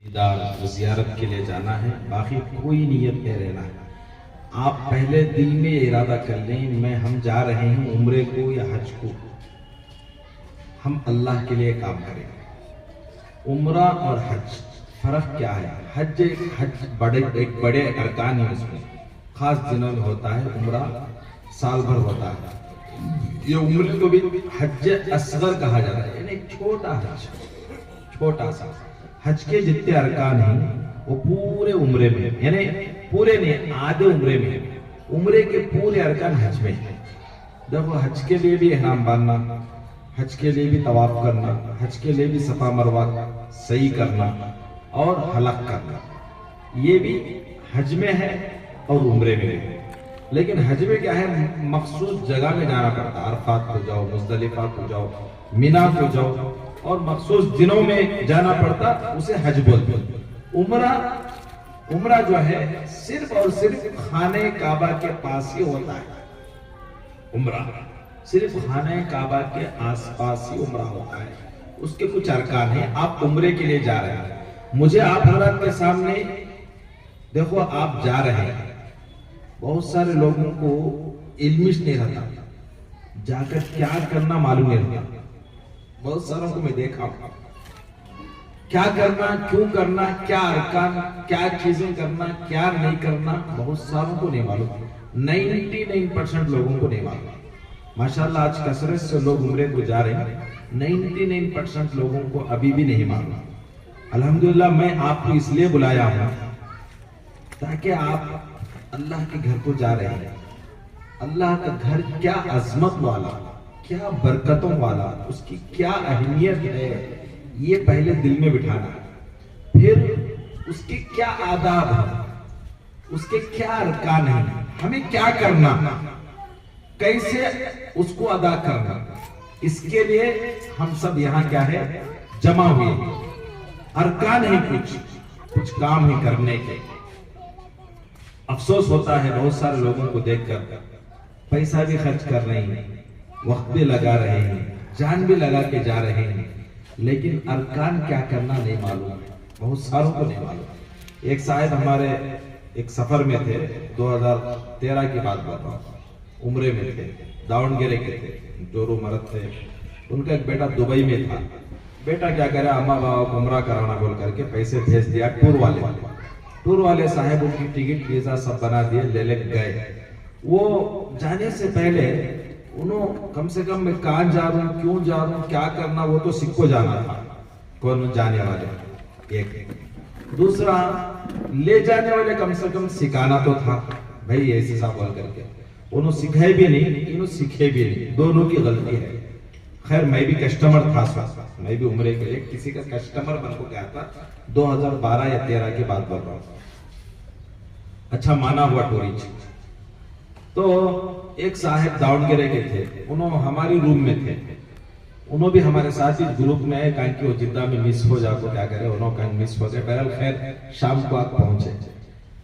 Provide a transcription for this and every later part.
دیدار زیارت کے لیے جانا ہے، باقی کوئی نیت نہیں رہنا ہے۔ آپ پہلے دل میں یہ ارادہ کر لیں ہم جا رہے ہیں عمرے کو یا حج کو، ہم اللہ کے لیے کام کریں گے۔ عمرہ اور حج فرق کیا ہے؟ حج ایک بڑے ارکان ہیں، اس میں خاص دنوں میں ہوتا ہے، عمرہ سال بھر ہوتا ہے۔ یہ عمرے کو بھی حج اصغر کہا جاتا ہے، یعنی چھوٹا حج، چھوٹا سا۔ حج کے جتنے ارکان ہیں وہ پورے عمرے میں، یعنی پورے نہیں، آدھے عمرے میں، عمرے کے پورے ارکان حج میں ہیں۔ دیکھو، حج کے لیے بھی احرام باندھنا، حج کے لیے بھی طواف کرنا، حج کے لیے بھی صفا مروہ صحیح کرنا اور حلق کرنا، یہ بھی حج میں ہے اور عمرے میں ہے۔ لیکن حج میں کیا ہے، مخصوص جگہ میں جانا پڑتا ہے، عرفات کو جاؤ، مزدلفہ کو جاؤ، مینا کو جاؤ، اور مخصوص دنوں میں جانا پڑتا، اسے حج بولتے ہیں۔ عمرہ جو ہے صرف اور صرف خانہ کعبہ کے پاس ہی ہوتا ہے۔ عمرہ صرف خانہ کعبہ کے آس پاس ہی عمرہ ہوتا ہے، اس کے کچھ ارکان ہیں۔ آپ عمرے کے لیے جا رہے ہیں، مجھے آپ حضرات کے سامنے دیکھو، آپ جا رہے ہیں، بہت سارے لوگوں کو علم نہیں رہتا، جا کر کیا کرنا معلوم نہیں رہتا۔ بہت ساروں کو میں دیکھا ہوں، کیا کرنا، کیوں کرنا، کیا ارکان، کیا چیزیں کرنا، کیا نہیں کرنا، بہت ساروں کو نہیں معلوم۔ 99% لوگوں کو نہیں معلوم۔ ماشاءاللہ آج کثرت سے لوگ عمرے کو جا رہے ہیں، 99% لوگوں کو ابھی بھی نہیں معلوم۔ الحمدللہ میں آپ کو اس لیے بلایا ہوں تاکہ آپ اللہ کے گھر کو جا رہے ہیں، اللہ کا گھر کیا عظمت والا، کیا برکتوں والا، اس کی کیا اہمیت ہے، یہ پہلے دل میں بٹھانا ہے۔ پھر اس کے کیا آداب ہیں، اس کے کیا ارکان ہیں، ہمیں کیا کرنا، کیسے اس کو ادا کرنا، اس کے لیے ہم سب یہاں کیا ہے، جمع ہوئے۔ ارکان ہیں، کچھ کام ہی کرنے کے۔ افسوس ہوتا ہے بہت سارے لوگوں کو دیکھ کر، پیسہ بھی خرچ کر رہے ہیں، وقت بھی لگا رہے ہیں، جان بھی لگا کے جا رہے ہیں، لیکن ارکان کیا کرنا نہیں معلوم ہے، بہت ساروں کو نہیں معلوم۔ ایک صاحب ہمارے ایک سفر میں تھے، 2013 کی بات بتا رہا ہوں، عمرے میں تھے، داونگیرے کے تھے، جورو مرد تھے۔ ان کا ایک بیٹا دبئی میں تھا، بیٹا کیا کرے، اما بابا کو عمرہ کرانا بول کر کے پیسے بھیج دیا ٹور والے صاحب ان کی ٹکٹ ویزا سب بنا دیے، لے گئے۔ وہ جانے سے پہلے انہوں کم سے کم میں کہاں جا رہا ہوں، کیوں جا رہا ہوں، کیا کرنا، وہ تو سکھ کو جانا تھا، کون جانے والے ایک۔ دوسرا، لے جانے والے کم سے کم سکھانا تو تھا، بھائی ایسے سا بول کر کے۔ انہوں سکھائے بھی نہیں، انہوں سکھے بھی نہیں، دونوں کی غلطی ہے۔ خیر میں بھی کسٹمر تھا، میں بھی عمرے کے لیے کسی کا کسٹمر بن کو گیا تھا، 2012 یا 13 کی بات بول رہا ہوں۔ اچھا مانا ہوا ٹورسٹ۔ تو ایک صاحب داونگیرے کے تھے، انہوں ہماری روم میں تھے، انہوں بھی ہمارے ساتھ ہی گروپ میں ہے، کہیں کہ وہ جدہ میں مس ہو جا کو کیا کرے، انہوں کہیں مس ہو گئے۔ بہرحال خیر شام کو آپ پہنچے،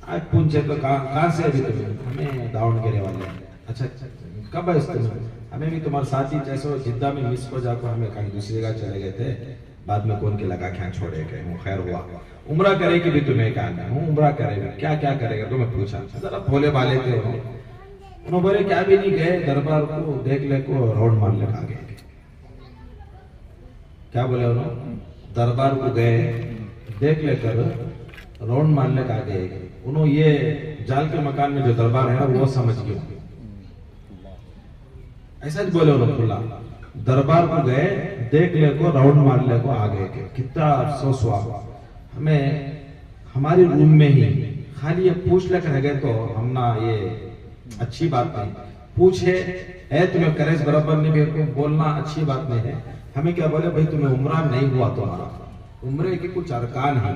آج پہنچے تو کہاں سے ابھی تمہیں؟ ہمیں داونگیرے والے ہیں۔ اچھا کب ہے اس تمہیں؟ ہمیں بھی تمہارے ساتھ ہی، جیسے وہ جدہ میں مس ہو جا کو ہمیں کہیں دوسری جگہ چلے گئے تھے، بعد میں کون کے لگا کھاں چھوڑے گئے ہوں، خیر ہوا۔ عمرہ کرے کہ بھی تمہیں کہا ہوں عمرہ کرے گا، کیا کیا کرے گا؟ تو میں پوچھا، ذرا بھولے بالے تھے انہوں بولے کیا بھی نہیں گئے، دربار کو دیکھ لے کو راؤنڈ مار لے آگے۔ کیا بولے انہوں؟ دربار کو گئے دیکھ لے کر راؤنڈ مارنے کا آگے۔ انہوں یہ جال کے مکان میں جو دربار ہے وہ سمجھ گئے، ایسا ہی بولے انہوں کھلا، دربار کو گئے دیکھ لے کو راؤنڈ مار لے کو آگے۔ کتنا افسوس ہوا ہمیں، ہماری روم میں ہی خالی یہ پوچھ لے کر رہ گئے، تو ہم نا یہ اچھی بات نہیں پوچھے، اے تمہیں کریز برابر نہیں بھی بولنا اچھی بات نہیں ہے۔ ہمیں کیا بولے، بھائی تمہیں عمرہ نہیں ہوا، تمہارا عمرے کے کچھ ارکان ہیں،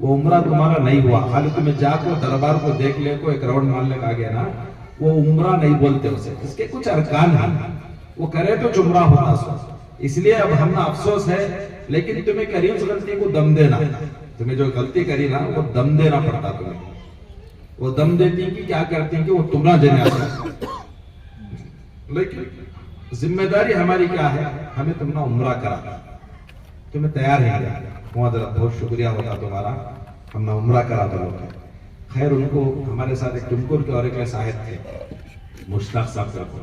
وہ عمرہ تمہارا نہیں ہوا، خالی تمہیں جا کو دربار کو دیکھ لے کو ایک راؤنڈ مارنے کا گیا نا، وہ عمرہ نہیں بولتے اسے، اس کے کچھ ارکان ہیں، وہ کرے تو عمرہ ہوتا سو۔ اس لیے اب ہم نا افسوس ہے، لیکن تمہیں کری اس غلطی کو دم دینا، تمہیں جو غلطی کری نا وہ دم دینا پڑتا تمہیں۔ وہ دم دیتی کہ کیا کرتی ہیں کہ وہ تمہارا جنے آتا، لیکن ذمہ داری ہماری کیا ہے، ہمیں تمہارا عمرہ کرا، تمہیں تیار ہے، حضرت بہت شکریہ ہوتا تمہارا، ہم نے عمرہ کرا دو لوگ. خیر ان کو ہمارے ساتھ ایک ٹمکر کے اور ایک صاحب تھے مشتاق صاحب،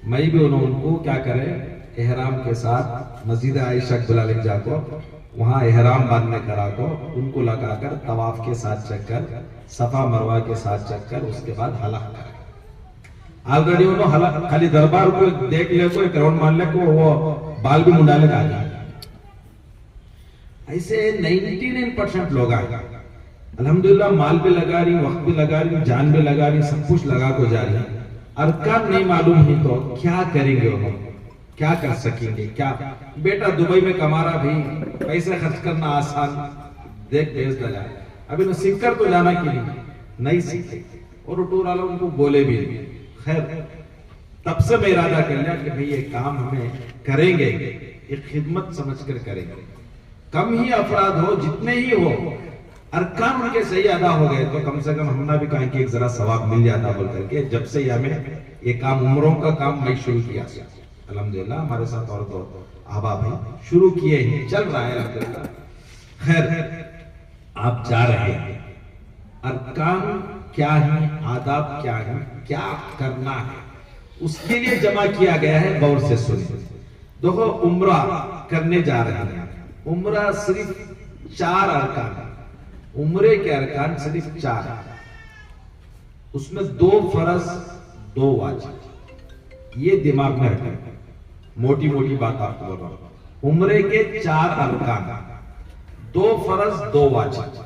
میں بھی ان کو کیا کرے احرام کے ساتھ مسجد عائشہ بلا لے جا کو وہاں احرام باندھنے کرا کو ان کو لگا کر طواف کے ساتھ چکر، صفا مروہ کے ساتھ چکر، اس کے بعد حلق کرے. آلریڈی انہوں حلق خالی دربار کو دیکھ لے کو ایک راؤنڈ مان لے کو وہ بال بھی منڈالے کا آگا. ایسے 99% لوگ آگا الحمدللہ، مال بھی لگا رہی، وقت بھی لگا رہی، جان بھی لگا رہی، سب کچھ لگا کو جا رہی. ارکان نہیں معلوم ہی تو کیا کریں گے انہوں، کیا کر سکیں گے؟ کیا بیٹا دبئی میں کما رہا بھی، پیسے خرچ کرنا آسان، دیکھ بھیج دلا. اب انہوں سیکھ کر تو جانا کی نہیں سیکھے، اور ٹور والا ان کو بولے بھی نہیں. خیر تب سے میں ارادہ کر لیا کہ بھئی یہ کام ہمیں کریں گے، ایک خدمت سمجھ کر کریں گے. کم ہی افراد ہو، جتنے ہی ہو، ارکان ان کے صحیح ادا ہو گئے تو کم سے کم ہم نے بھی کہا کہ ایک ذرا ثواب مل جاتا بول کر کے. جب سے ہمیں یہ کام عمروں کا کام میں شروع کیا، الحمدللہ ہمارے ساتھ اور دو احباب ہیں شروع کیے ہیں، چل رہا ہے الحمدللہ. خیر آپ جا رہے ہیں، ارکان کیا ہیں، آداب کیا ہیں، کیا کرنا ہے، اس کے لیے جمع کیا گیا ہے. غور سے سنیں. دیکھو عمرہ کرنے جا رہے ہیں، عمرہ صرف 4 ارکان، عمرے کے ارکان صرف 4، اس میں 2 فرض 2 واجب. یہ دماغ میں رکھیں، موٹی موٹی بات آپ کو بول رہا ہوں. عمرے کے 4 ارکان، 2 فرض 2 واجب.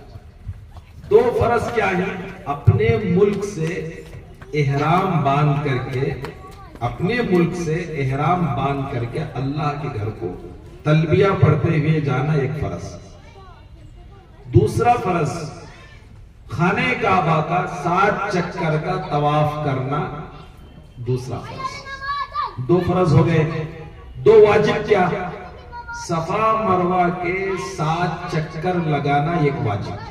2 فرض کیا ہے؟ اپنے ملک سے احرام باندھ کر کے، اپنے ملک سے احرام باندھ کر کے اللہ کے گھر کو تلبیہ پڑھتے ہوئے جانا ایک فرض. دوسرا فرض خانہ کعبہ کا 7 چکر کا طواف کرنا، دوسرا فرض. 2 فرض ہو گئے. 2 واجب کیا؟ صفا مروہ کے 7 چکر لگانا ایک واجب.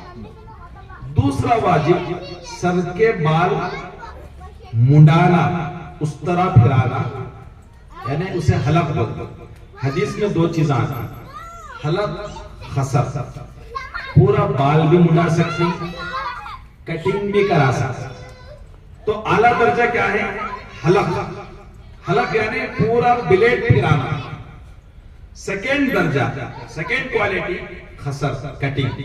دوسرا واجب سر کے بال منڈانا، اس طرح پھرانا، یعنی اسے حلق بولتے. حدیث میں 2 چیزیں آتی، حلق خصر، پورا بال بھی منڈا سکتی، کٹنگ بھی کرا سکتی. تو اعلیٰ درجہ کیا ہے؟ حلق. حلق یعنی پورا بلیڈ پھرانا. سیکنڈ درجہ، سیکنڈ کوالٹی خصر، کٹنگ.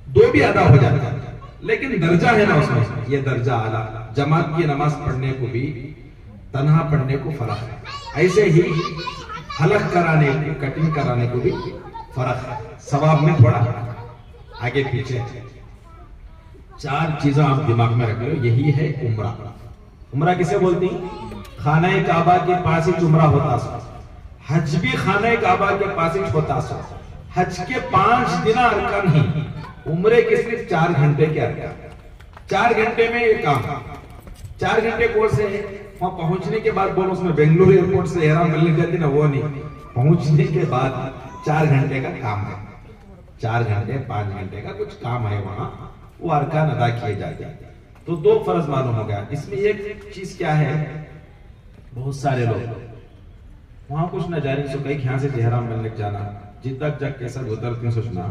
2 بھی ادا ہو جاتا ہے، لیکن درجہ ہے نا اس میں، یہ درجہ اعلیٰ. جماعت کی نماز پڑھنے کو بھی، تنہا پڑھنے کو فرق ہے. ایسے ہی حلق کرانے کو، کٹنگ کرانے کو بھی فرق ہے، ثواب میں تھوڑا آگے پیچھے. 4 چیزیں آپ دماغ میں رکھ لو. یہی ہے عمرہ. عمرہ کسے بولتی ہیں؟ خانہ کعبہ کے پاس ہی عمرہ ہوتا سو. حج بھی خانہ کعبہ کے پاس ہی ہوتا سو. حج کے 5 دن ارکان ہی، عمرے کے صرف 4 گھنٹے کے ارکان. 4 گھنٹے میں یہ کام. 4 گھنٹے کورس ہے. وہاں پہنچنے کے بعد بولو، اس میں بنگلور ایئرپورٹ سے احرام ملنے جاتی نا، وہ نہیں. پہنچنے کے بعد 4 گھنٹے کا کام ہے. 4 گھنٹے 5 گھنٹے کا کچھ کام ہے وہاں، وہ ارکان ادا کیے جاتے ہیں. تو 2 فرض معلوم ہو گیا. اس میں ایک چیز کیا ہے، بہت سارے لوگ وہاں کچھ نہ جاری سو کہیں یہاں سے احرام ملنے جانا، جدہ جگ کیسا اترتے ہیں سوچنا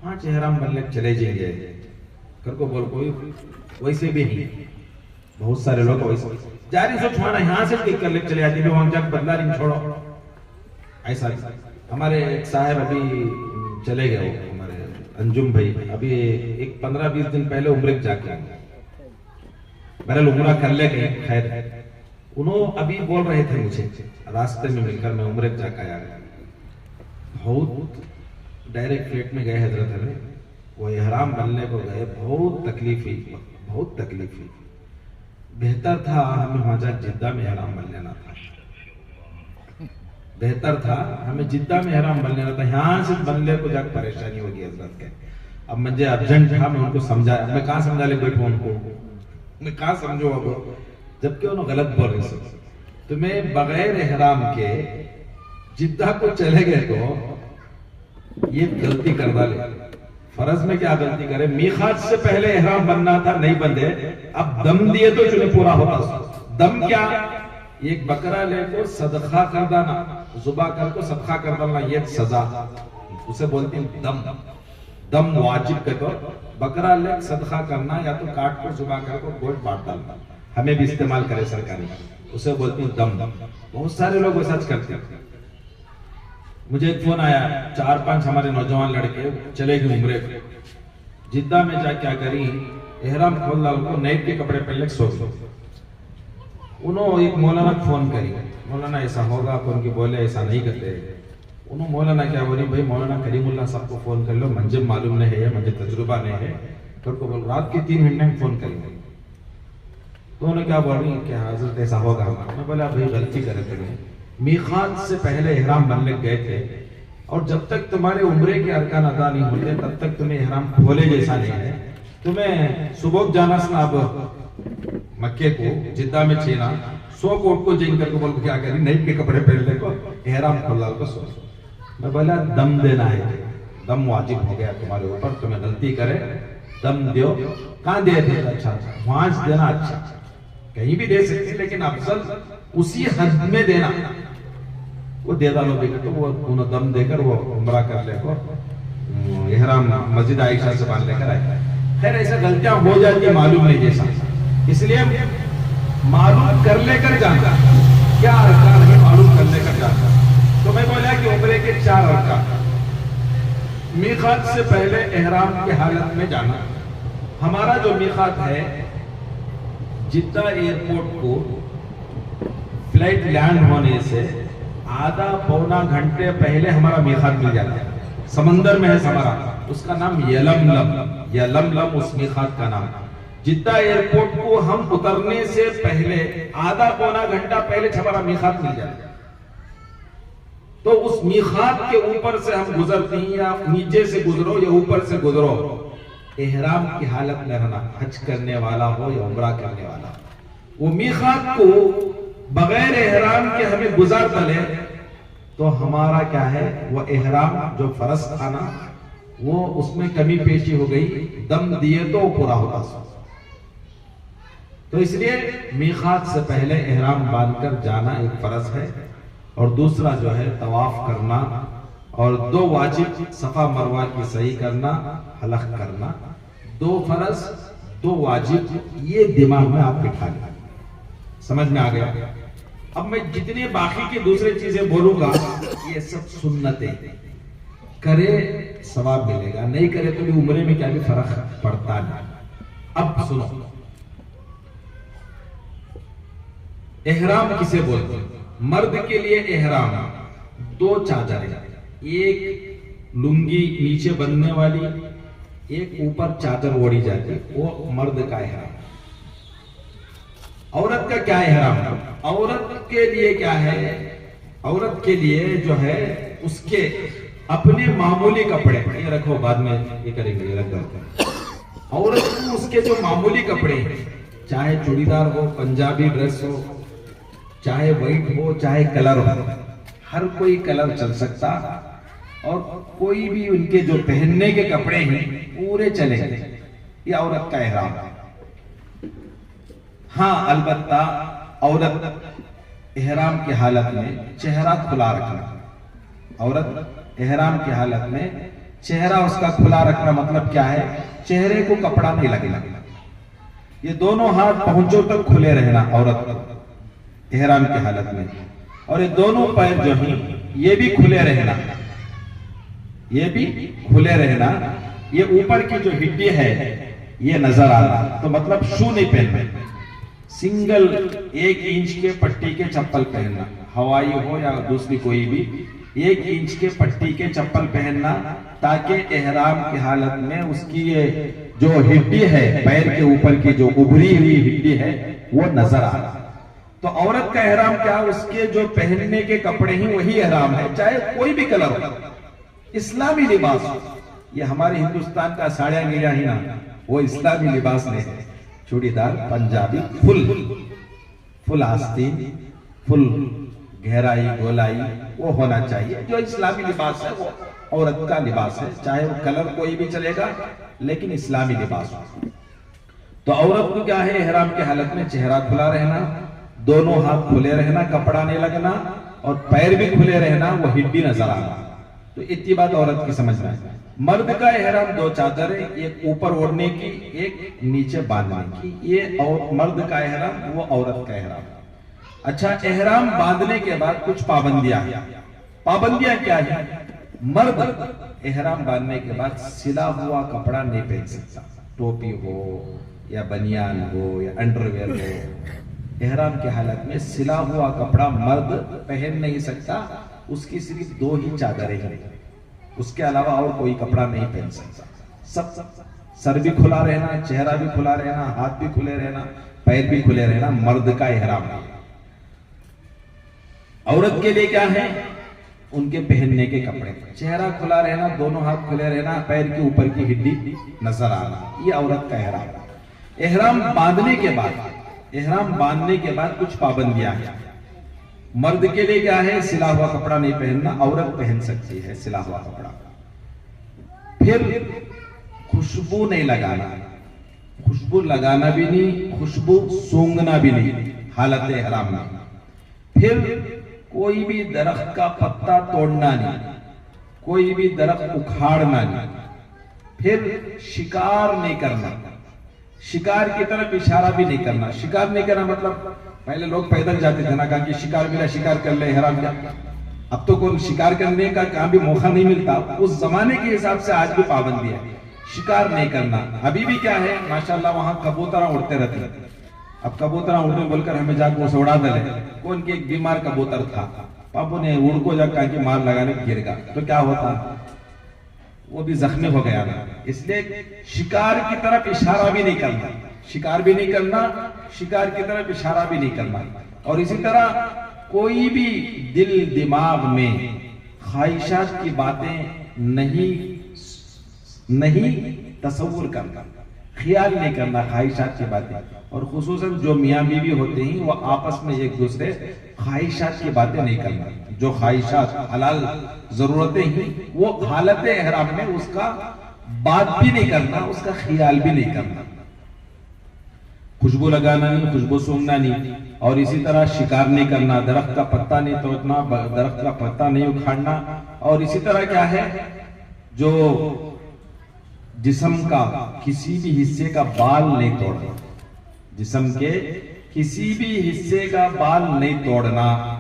ہاں احرام ملنے چلے جائیں گے کر کو بول. کوئی ویسے بھی نہیں. بہت سارے لوگ ویسے جاری سو چھوڑنا، یہاں سے ٹک کر لے چلے جاتی ہے، وہاں جگ بدلا نہیں چھوڑو. ایسا ہمارے ایک صاحب ابھی چلے گئے، ہمارے انجم بھائی ابھی ایک 15-20 دن پہلے عمرے جا کے آئے. بہرحال عمرہ کر لے گئے. خیر انہوں ابھی بول رہے تھے مجھے راستے میں مل کر، میں عمرے جا کے آیا. بہت ڈائریکٹ فلیٹ میں گئے حضرت علی، وہ احرام بننے کو گئے. بہت تکلیف ہوئی، بہت تکلیف ہوئی. بہتر تھا ہمیں وہاں جا جدہ میں احرام بن لینا تھا. بہتر تھا ہمیں جدہ میں احرام بن لینا تھا. یہاں سے بننے کو جا پریشانی ہوگی حضرت کے. اب مجھے ارجنٹ تھا، میں ان کو سمجھایا. میں کہاں سمجھا لے بیٹھوں ان کو، میں کہاں سمجھو اب، جبکہ انہوں غلط بول رہے تھے. تو میں بغیر احرام کے جدہ کو چلے گئے تو یہ غلطی کر ڈالے. فرض میں کیا غلطی کرے، میقات سے پہلے احرام بننا تھا، نہیں بندے. اب دم دیے تو چلے پورا ہوتا. دم کیا، ایک بکرا لے کو صدقہ کر دینا، ذبح کر کو صدقہ کر ڈالنا، یہ سزا. اسے بولتے ہیں دم. دم واجب کے طور بکرا لے صدقہ کرنا یا تو کاٹ کو صبح کر کو گوشت بانٹ ڈالنا, ہمیں بھی استعمال کرے سرکاری, اسے بولتے ہیں دم. بہت سارے لوگ ایسا کرتے ہیں. مجھے ایک فون آیا, 4-5 ہمارے نوجوان لڑکے چلے گئے عمرے کو, جدہ میں جا کیا کری, احرام کھول ڈال کو نیب کے کپڑے پہن لے سو گئے. انہوں ایک مولانا فون کری, مولانا ایسا ہوگا, ان کی بولے ایسا نہیں کرتے. انہوں مولانا کیا بولی, بھائی مولانا کریم اللہ صاحب کو فون کر لو, مجھے معلوم نہیں ہے, مجھے تجربہ نہیں ہے. پھر کو بول رات کے 3 گھنٹے میں فون کریں گے. تو انہوں نے کیا بول رہی کہ حضرت ایسا ہوگا. میں بولا بھائی غلطی کرے تھے, میقات سے پہلے احرام بننے گئے تھے, اور جب تک تمہارے عمرے کے ارکان ادا نہیں ہوتے تب تک تمہیں احرام کھولے جیسا نہیں ہے. تمہیں صبح جانا سنا اب مکے کو, جدہ میں چھینا, 100 کوٹ کو جین کر کو بول کو کیا کری, نیب کے کپڑے پہن لے کو احرام کھول ڈال کو سو. میں بولا دم دینا ہے, دم واجب ہو گیا تمہارے اوپر, تمہیں غلطی کرے دم دیو. کہاں دے دے, اچھا وہاں دینا, اچھا کہیں بھی دے سکتے, لیکن افضل اسی حد میں دینا. وہ دے ڈالو بھی تو وہ انہوں دم دے کر وہ عمرہ کر لے کو احرام مسجد عائشہ سے باندھ لے کر آئے. خیر ایسا غلطیاں ہو جاتی ہیں معلوم نہیں جیسا, اس لیے معلوم کر لے کر جانا, کیا ارکان ہے معلوم کر لے کر جانا. تو میں بولا کہ عمرے کے 4 ارکان. میقات سے پہلے احرام کی حالت میں جانا. ہمارا جو میقات ہے, جدہ ایئرپورٹ کو فلائٹ لینڈ ہونے سے آدھا پونا گھنٹے پہلے ہمارا میقات مل جاتا ہے. سمندر میں ہے ہمارا, اس کا نام یلملم, یلملم اس میقات کا نام. جدہ ایئرپورٹ کو ہم اترنے سے پہلے آدھا پونا گھنٹہ پہلے ہمارا میقات مل جاتا ہے. تو اس میقات کے اوپر سے ہم گزرتے ہیں, یا نیچے سے گزرو یا اوپر سے گزرو, احرام کی حالت میں رہنا, حج کرنے والا ہو یا عمرہ کرنے والا, وہ میقات کو بغیر احرام کے ہمیں گزار ڈالے تو ہمارا کیا ہے, وہ احرام جو فرض تھا نا, وہ اس میں کمی پیشی ہو گئی, دم دیے تو پورا ہوتا. تو اس لیے میقات سے پہلے احرام باندھ کر جانا ایک فرض ہے, اور دوسرا جو ہے طواف کرنا, اور 2 واجب صفا مروہ کی سعی کرنا, حلق کرنا. 2 فرض 2 واجب, یہ دماغ میں آپ بٹھا لیں. سمجھ میں آ گیا؟ اب میں جتنے باقی کی دوسری چیزیں بولوں گا یہ سب سنتیں, کرے ثواب ملے گا, نہیں کرے تو بھی عمرے میں کیا بھی فرق پڑتا نہیں. اب سنو, احرام کسے بولتے ہیں؟ مرد کے لیے احرام 2 چادریں, ایک لنگی نیچے بندھنے والی, ایک اوپر چادر اوڑھی جاتی, وہ مرد کا احرام. عورت کا کیا احرام ہے؟ عورت کے لیے کیا ہے, عورت کے لیے جو ہے اس کے اپنے معمولی کپڑے, یہ رکھو بعد میں یہ کریں گے, یہ رکھ دو. عورت کو اس کے جو معمولی کپڑے ہیں, چاہے چوڑی دار ہو, پنجابی ڈریس ہو, چاہے وائٹ ہو, چاہے کلر ہو, ہر کوئی کلر چل سکتا, اور کوئی بھی ان کے جو پہننے کے کپڑے ہیں پورے چلے گئے. یہ عورت کا احرام ہے. ہاں البتہ عورت احرام کی حالت میں چہرہ کھلا رکھنا. عورت احرام کی حالت میں چہرہ اس کا کھلا رکھنا مطلب کیا ہے, چہرے کو کپڑا نہیں لگنا. یہ دونوں ہاتھ پہنچوں تک کھلے رہنا عورت کو احرام کی حالت میں, اور یہ دونوں پیر جو ہیں یہ بھی کھلے رہنا, یہ بھی کھلے رہنا. یہ اوپر کی جو ہڈی ہے یہ نظر آنا, تو مطلب شو نہیں پہننا, سنگل 1 انچ کے پٹی کے چپل پہننا, ہوائی ہو یا دوسری کوئی بھی, 1 انچ کے پٹی کے چپل پہننا, تاکہ احرام کی حالت میں اس کی یہ جو ہڈی ہے پیر کے اوپر کی جو ابھری ہوئی ہڈی ہے وہ نظر آنا. تو عورت کا احرام کیا, اس کے جو پہننے کے کپڑے ہیں وہی احرام ہے, چاہے کوئی بھی کلر ہو, اسلامی لباس ہو. یہ ہمارے ہندوستان کا ساڑیاں گیا ہی نا, وہ اسلامی لباس نہیں ہے. چوڑی دار, پنجابی, فل آستین, فل گہرائی گولائی وہ ہونا چاہیے. جو اسلامی لباس ہے وہ عورت کا لباس ہے, چاہے وہ کلر کوئی بھی چلے گا, لیکن اسلامی لباس ہو. تو عورت کو کیا ہے, احرام کی حالت میں چہرہ کھلا رہنا, دونوں ہاتھ کھلے رہنا, کپڑا نہیں لگنا, اور پیر بھی کھلے رہنا, وہ ہڈی نظر آنا. تو اتنی بات عورت کی سمجھنا ہے. مرد کا احرام دو چادر ہے, ایک اوپر اوڑھنے کی, ایک نیچے باندھنے کی. یہ مرد کا احرام, وہ عورت کا احرام. اچھا, احرام باندھنے کے بعد کچھ پابندیاں ہیں. پابندیاں کیا ہیں؟ مرد احرام باندھنے کے بعد سلا ہوا کپڑا نہیں پہن سکتا. ٹوپی ہو یا بنیان ہو یا انڈرویئر ہو, احرام کی حالت میں سلا ہوا کپڑا مرد پہن نہیں سکتا. اس کی صرف دو ہی چادریں ہیں, اس کے علاوہ اور کوئی کپڑا نہیں پہن سکتا. سب سر بھی کھلا رہنا, چہرہ بھی کھلا رہنا, ہاتھ بھی کھلے رہنا, پیر بھی کھلے رہنا, مرد کا احرام ہے. عورت کے لیے کیا ہے؟ ان کے پہننے کے کپڑے, چہرہ کھلا رہنا, دونوں ہاتھ کھلے رہنا, پیر کی اوپر کی ہڈی نظر آنا, یہ عورت کا احرام ہے. احرام باندھنے کے بعد کچھ پابندیاں ہیں. مرد کے لیے کیا ہے؟ سلا ہوا کپڑا نہیں پہننا, عورت پہن سکتی ہے سلا ہوا کپڑا. پھر خوشبو نہیں لگانا, خوشبو لگانا بھی نہیں, خوشبو سونگھنا بھی نہیں حالت احرام میں. پھر کوئی بھی درخت کا پتا توڑنا نہیں, کوئی بھی درخت اکھاڑنا نہیں. پھر شکار نہیں کرنا, شکار کی طرف اشارہ بھی نہیں کرنا. شکار نہیں کرنا مطلب پہلے لوگ پیدل جاتے تھے نا, کہا کہ شکار ملا شکار کر لے, احرام کیا. اب تو کوئی شکار کرنے کا کہاں بھی موقع نہیں ملتا. اس زمانے کے حساب سے آج بھی پابندی ہے, شکار نہیں کرنا. ابھی بھی کیا ہے, ماشاءاللہ وہاں کبوتر اڑتے رہتے ہیں. اب کبوتر اڑنے بول کر ہمیں جا کے وہ اڑا دے. کون کے ایک بیمار کبوتر تھا, پاپو نے اڑ کو جا کہا کہ مار لگانے گر گا تو کیا ہوتا, وہ بھی زخمی ہو گیا نا. اس لیے شکار کی طرف اشارہ بھی نہیں کرنا, شکار بھی نہیں کرنا, شکار کی طرف اشارہ بھی نہیں کرنا. اور اسی طرح کوئی بھی دل دماغ میں خواہشات کی باتیں نہیں تصور کرنا, خیال نہیں کرنا خواہشات کی باتیں. اور خصوصاً جو میاں بیوی ہوتے ہیں وہ آپس میں ایک دوسرے خواہشات کی باتیں نہیں کرنا. جو خواہشات حلال ضرورتیں ہیں وہ حالت احرام میں اس کا بات بھی نہیں کرنا, اس کا خیال بھی نہیں کرنا. خوشبو لگانا نہیں, خوشبو سونگھنا نہیں. اور اسی طرح شکار نہیں کرنا, درخت کا پتا نہیں توڑنا, درخت کا پتا نہیں اکھاڑنا. اور اسی طرح کیا ہے, جو جسم کا کسی بھی حصے کا بال نہیں توڑنا, جسم کے کسی بھی حصے کا بال نہیں توڑنا.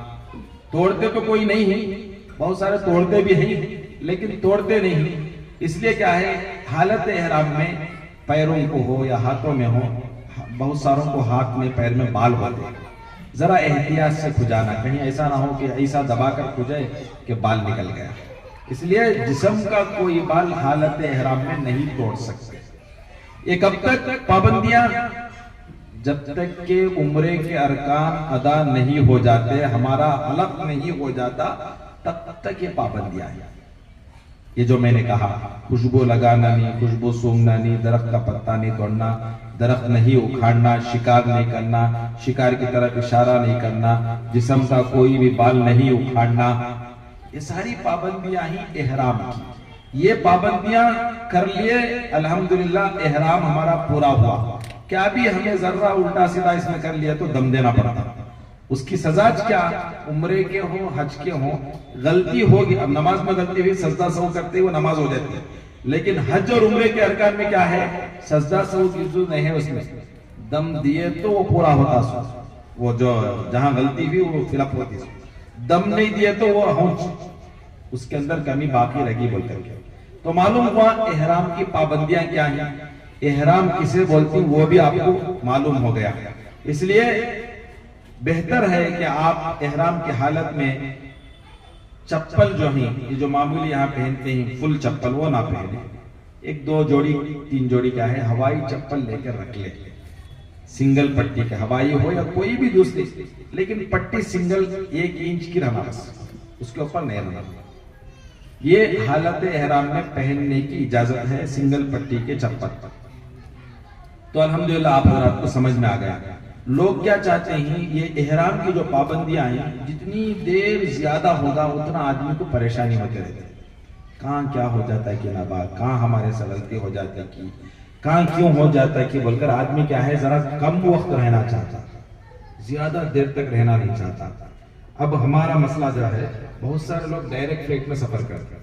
توڑتے تو کوئی نہیں ہے, بہت سارے توڑتے بھی ہیں لیکن توڑتے نہیں. اس لیے کیا ہے, حالت احرام میں پیروں کو ہو یا ہاتھوں میں ہو, بہت ساروں کو ہاتھ میں پیر میں بال ہوتے ہیں, ذرا احتیاط سے کھجانا, کہیں ایسا نہ ہو کہ ایسا دبا کر کھجائے کہ بال نکل گیا. اس لیے جسم کا کوئی بال حالت احرام میں نہیں توڑ سکتے. یہ کب تک پابندیاں؟ جب تک کہ عمرے کے ارکان ادا نہیں ہو جاتے, ہمارا حلق نہیں ہو جاتا, تب تک یہ پابندیاں ہیں. یہ جو میں نے کہا, خوشبو لگانا نہیں, خوشبو سونگھنا نہیں, درخت کا پتا نہیں توڑنا, درخت نہیں اکھاڑنا, شکار نہیں کرنا, شکار کی طرف اشارہ نہیں کرنا, جسم کا کوئی بھی بال نہیں اکھاڑنا, یہ ساری پابندیاں ہی احرام کی. یہ پابندیاں کر لیے الحمدللہ احرام ہمارا پورا ہوا. کیا بھی ہمیں ذرہ الٹا سیدھا اس میں کر لیا تو دم دینا پڑتا. اس کی سزا کیا؟ عمرے کے ہوں حج کے ہوں, غلطی ہوگی, اب نماز میں غلطی ہوئی, سجدہ سہو کرتے وہ نماز ہو جاتی ہے. لیکن حج اور عمرے کے ارکان میں کیا ہے, سجدہ سہو کی جو نہیں ہے, اس میں دم دیے تو وہ پورا ہوتا. وہ جو جہاں غلطی ہوئی وہ فل اپ ہوتی, دم نہیں دیے تو وہ اس کے اندر کمی باقی رہی بول کر کے. تو معلوم ہوا احرام کی پابندیاں کیا ہیں, احرام کسے بولتی وہ بھی آپ کو معلوم ہو گیا. اس لیے بہتر ہے کہ آپ احرام کی حالت میں چپل جو ہیں, یہ جو معمولی یہاں پہنتے ہیں فل چپل, وہ نہ پہنے. ایک دو جوڑی تین جوڑی کیا ہے, ہوائی چپل لے کر رکھ لے, سنگل پٹی کے, ہوائی ہو یا کوئی بھی دوسری, لیکن پٹی سنگل 1 انچ کی رہنا, بس اس کے اوپر نہیں رہنا. یہ حالت احرام میں پہننے کی اجازت ہے, سنگل پٹی کے چپل. تو الحمدللہ آپ حضرات کو سمجھ میں آ گیا. لوگ کیا چاہتے ہیں, یہ احرام کی جو پابندیاں ہیں, جتنی دیر زیادہ ہوگا اتنا آدمی کو پریشانی ہوتے رہتے. کہاں کیا ہو جاتا ہے کہ نابا, کہاں ہمارے سے غلطی ہو جاتی ہے کہ کہاں کیوں ہو جاتا ہے کہ بول کر آدمی کیا ہے ذرا کم وقت رہنا چاہتا, زیادہ دیر تک رہنا نہیں چاہتا. اب ہمارا مسئلہ جو ہے, بہت سارے لوگ ڈائریکٹ فلائٹ میں سفر کرتے ہیں,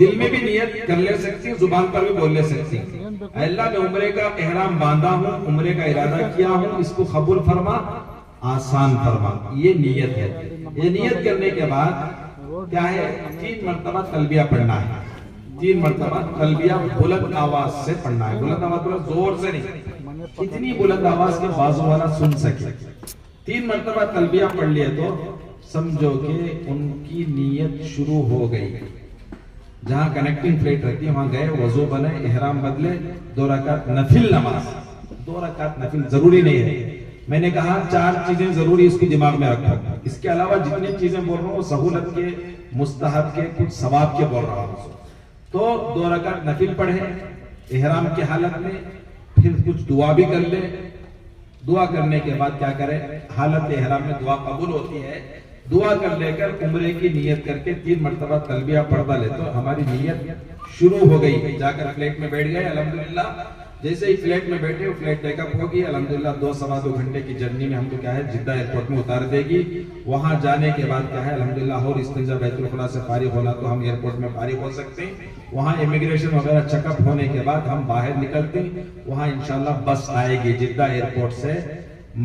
دل میں بھی نیت کر لے سکتی ہیں, زبان پر بھی بول لے سکتی ہیں, اے اللہ میں عمرے کا احرام باندھا ہوں, عمرے کا ارادہ کیا ہوں, اس کو قبول فرما, آسان فرما. یہ نیت ہے. یہ نیت کرنے کے بعد کیا ہے, 3 مرتبہ تلبیہ پڑھنا ہے. 3 مرتبہ تلبیہ بلند آواز سے پڑھنا ہے. بلند آواز بلند زور سے نہیں, اتنی بلند آواز کے بازو والا سن سکے. 3 مرتبہ تلبیہ پڑھ لیے تو سمجھو کہ ان کی نیت شروع ہو گئی. جہاں کنیکٹنگ پلیٹ رہتی ہے وہاں گئے, وضو بنے, احرام بدلے, 2 رکعت نفل نماز. 2 رکعت نفل ضروری نہیں ہے. میں نے کہا 4 چیزیں ضروری, اس کو دماغ میں رکھو. اس کے علاوہ جتنی چیزیں بول رہا ہوں وہ سہولت کے, مستحب کے, کچھ ثواب کے بول رہا ہوں. تو 2 رکعت نفل پڑھیں احرام کی حالت میں, پھر کچھ دعا بھی کر لیں. دعا کرنے کے بعد کیا کریں, حالت احرام میں دعا قبول ہوتی ہے, دعا کر لے کر عمرے کی نیت کر کے 3 مرتبہ تلبیہ پڑھتا لے تو ہماری نیت شروع ہو گئی. جا کر فلیٹ میں بیٹھ گئے, الحمدللہ جیسے ہی فلیٹ میں بیٹھے, فلیٹ ٹیک اپ ہوگی, الحمدللہ 2-2.25 گھنٹے کی جرنی میں ہم کو کیا ہے جدہ ایئرپورٹ میں اتار دے گی. وہاں جانے کے بعد کیا ہے الحمدللہ اور استنجا بیت الخلا سے فارغ ہونا تو ہم ایئرپورٹ میں فارغ ہو سکتے ہیں. وہاں امیگریشن وغیرہ چیک اپ ہونے کے بعد ہم باہر نکلتے ہیں. وہاں انشاءاللہ بس آئے گی جدہ ایئرپورٹ سے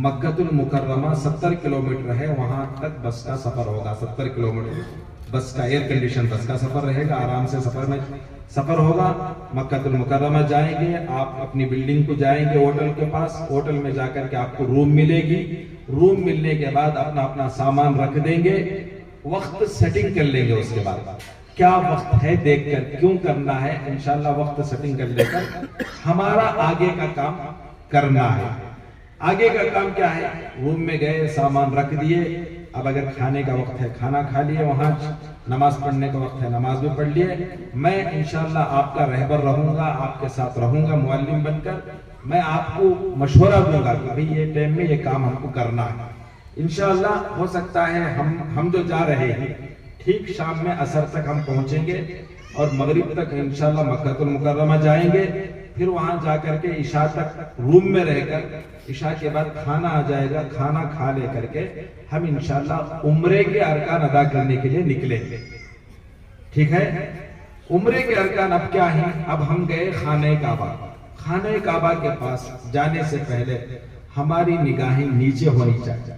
مکہ المکرمہ 70 کلومیٹر ہے, وہاں تک بس کا سفر ہوگا. 70 کلومیٹر بس کا ایئر کنڈیشن بس کا سفر رہے گا, آرام سے سفر ہوگا. مکہ المکرمہ جائیں گے, آپ اپنی بلڈنگ کو جائیں گے ہوٹل کے پاس, ہوٹل میں جا کر کے آپ کو روم ملے گی. روم ملنے کے بعد اپنا سامان رکھ دیں گے, وقت سیٹنگ کر لیں گے. اس کے بعد کیا وقت ہے دیکھ کر کیوں کرنا ہے, انشاءاللہ وقت سیٹنگ کر لے کر ہمارا آگے کا کام کرنا ہے. آگے کا کام کیا ہے, روم میں گئے, سامان رکھ دیے. اب اگر کھانے کا وقت ہے کھانا کھا لیے, وہاں نماز پڑھنے کا وقت ہے نماز بھی پڑھ لیے. میں انشاءاللہ آپ کا رہبر رہوں گا, آپ کے ساتھ رہوں گا معلم بن کر. میں آپ کو مشورہ دوں گا کہ بھئی یہ ٹائم میں یہ کام ہم کو کرنا ہے. انشاءاللہ ہو سکتا ہے ہم جو جا رہے ہیں ٹھیک شام میں عصر تک ہم پہنچیں گے اور مغرب تک انشاءاللہ مکہ المکرمہ جائیں گے. پھر وہاں جا کر کے عشاء تک روم میں رہ کر, عشاء کے بعد کھانا آ جائے گا, کھانا کھا لے کر کے ہم انشاءاللہ عمرے کے ارکان ادا کرنے کے لیے نکلیں گے. ٹھیک ہے, عمرے کے ارکان اب کیا ہیں, اب ہم گئے خانہ کعبہ. خانہ کعبہ کے پاس جانے سے پہلے ہماری نگاہیں نیچے ہونی چاہیے.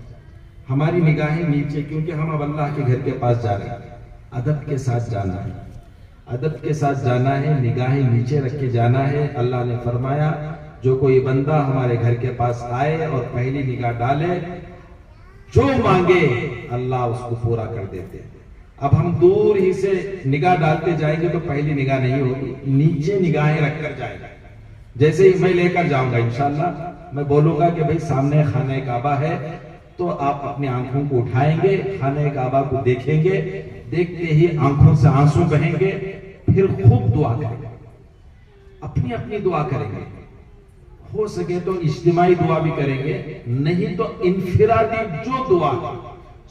ہماری نگاہیں نیچے, کیونکہ ہم اب اللہ کے گھر کے پاس جا رہے ہیں. ادب کے ساتھ جانا ہے, ادب کے ساتھ جانا ہے, نگاہیں نیچے رکھ کے جانا ہے. اللہ نے فرمایا جو کوئی بندہ ہمارے گھر کے پاس آئے اور پہلی نگاہ ڈالے, جو مانگے اللہ اس کو پورا کر دیتے. اب ہم دور ہی سے نگاہ ڈالتے جائیں گے تو پہلی نگاہ نہیں ہوگی, نیچے نگاہیں رکھ کر جائیں گے. جیسے ہی میں لے کر جاؤں گا انشاءاللہ, میں بولوں گا کہ بھئی سامنے خانہ کعبہ ہے, تو آپ اپنی آنکھوں کو اٹھائیں گے, خانہ کعبہ کو دیکھیں گے, دیکھتے ہی آنکھوں سے آنسو بہیں گے, پھر خوب دعا کریں گے, اپنی اپنی دعا کریں گے. ہو سکے تو اجتماعی دعا بھی کریں گے, نہیں تو انفرادی جو دعا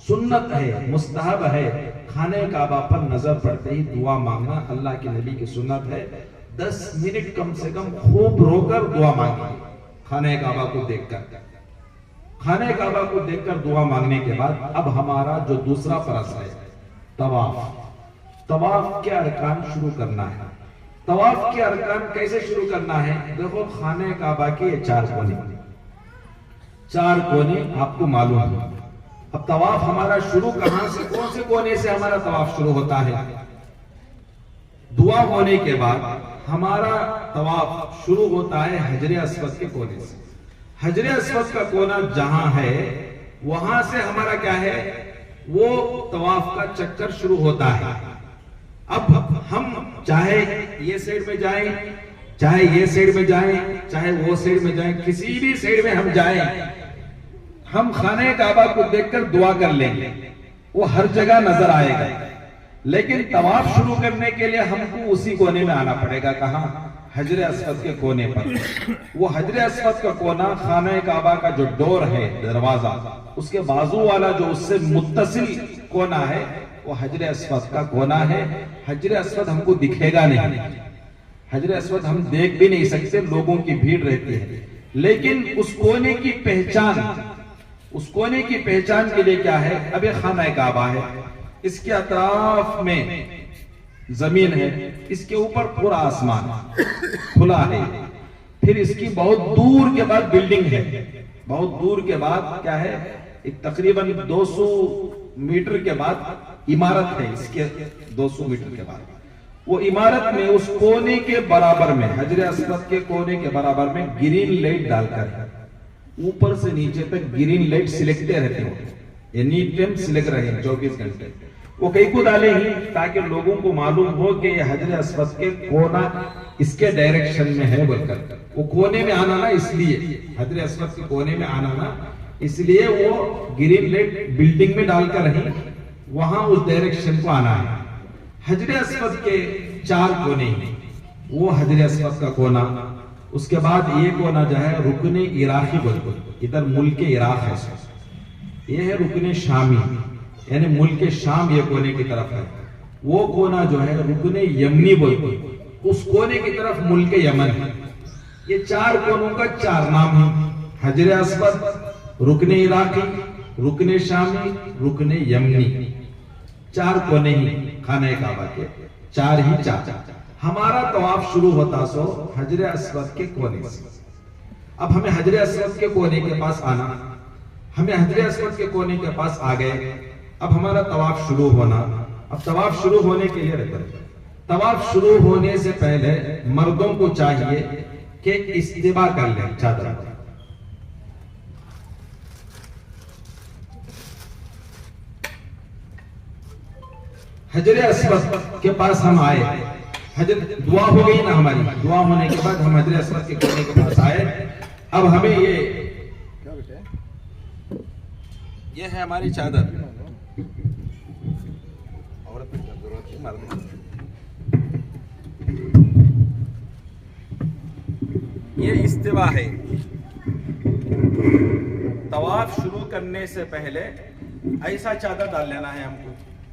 سنت ہے, مستحب ہے, خانہ کعبہ پر نظر پڑتے ہی دعا مانگنا اللہ کے نبی کی سنت ہے. 10 منٹ کم سے کم خوب رو کر دعا مانگیں خانہ کعبہ کو دیکھ کر. خانہ کعبہ کو دیکھ کر دعا مانگنے کے بعد اب ہمارا جو دوسرا فرض ہے طواف. طواف کے ارکان شروع کرنا ہے. طواف کے ارکان کیسے شروع کرنا ہے, دیکھو خانہ کعبہ کے 4 کونے, 4 کونے آپ کو معلوم ہے. اب طواف ہمارا شروع کہاں سے, کون سے کونے سے ہمارا طواف شروع ہوتا ہے. دعا ہونے کے بعد ہمارا طواف شروع ہوتا ہے حجر اسود کے کونے سے. حجر اسود کا کونا جہاں ہے وہاں سے ہمارا کیا ہے, وہ طواف کا چکر شروع ہوتا ہے. اب ہم چاہے یہ سائیڈ میں جائیں, چاہے یہ سائیڈ میں جائیں, چاہے وہ سائیڈ میں جائیں, کسی بھی سائیڈ میں ہم جائیں, ہم خانہ کعبہ کو دیکھ کر دعا کر لیں گے, وہ ہر جگہ نظر آئے گا. لیکن طواف شروع کرنے کے لیے ہم کو اسی کونے میں آنا پڑے گا. کہاں, حجر اسود کے کونے پر. وہ حجر اسود کا کونا خانہ کعبہ کا جو ڈور ہے, دروازہ, اس کے بازو والا جو اس سے متصل کونا ہے وہ حجر اسود کا کونا ہے. حجر اسود ہم کو دکھے گا نہیں, حجر اسود ہم دیکھ بھی نہیں سکتے, لوگوں کی بھیڑ رہتی ہے. لیکن اس کونے کی پہچان, اس کونے کی پہچان کے لیے کیا ہے, اب یہ خانہ کعبہ ہے, اس کے اطراف میں زمین ہے, اس کے اوپر پورا آسمان کھلا ہے. پھر اس کی بہت دور کے بعد بلڈنگ ہے, بہت دور کے بعد کیا ہے, ایک تقریباً 200 میٹر کے بعد عمارت ہے. اس کے 200 میٹر کے بعد وہ عمارت میں اس کونے کے برابر میں, حجر اسود کے کونے کے برابر میں گرین لائٹ ڈال کر اوپر سے نیچے تک گرین لائٹ سلکتے رہتے ہو, اینی ٹائم سلک رہے ہیں 24 گھنٹے. وہ کئی کو ڈالے ہی تاکہ لوگوں کو معلوم ہو کہ یہ حجر اسود کے کونا اس کے ڈائریکشن میں ہے بول کر. وہ کونے میں آنا نا, اس لیے حجر اسود کے کونے میں آنا نا, اس لیے وہ گرین لائٹ بلڈنگ میں ڈال کر رہی, وہاں اس ڈائریکشن کو آنا ہے. حجر اسود کے 4 کونے ہیں, وہ حجر اسود کا کونا, اس کے بعد یہ کونا جو ہے رکن عراقی بولتے, ادھر ملک عراق ہے, یہ ہے رکن شامی یعنی ملک شام, یہ کونے کی طرف ہے. وہ کونا جو ہے رکن یمنی بولتے, اس کونے کی طرف ملک یمن ہے. یہ 4 کونوں کا 4 نام ہیں, حجر اسود, رکن عراقی, رکن شامی, رکن یمنی. 4 کونے ہی خانہ کعبہ کے, 4 ہی 4. ہمارا طواف شروع ہوتا سو حجر اسود کے کونے سے. اب ہمیں حجر اسود کے کونے کے پاس آنا, ہمیں حجر اسود کے کونے کے پاس آ گئے. اب ہمارا طواف شروع ہونا. اب طواف شروع ہونے کے لیے طواف شروع ہونے سے پہلے مردوں کو چاہیے کہ استبا کر لیں چادر. حجر اسود کے پاس ہم آئے, دعا ہو گئی نا ہماری, دعا ہونے کے بعد ہم حجر اسود کے کونے کے پاس آئے. اب ہمیں یہ ہے ہماری چادر, یہ استوا ہے. طواف شروع کرنے سے پہلے ایسا چادر ڈال لینا ہے ہم کو,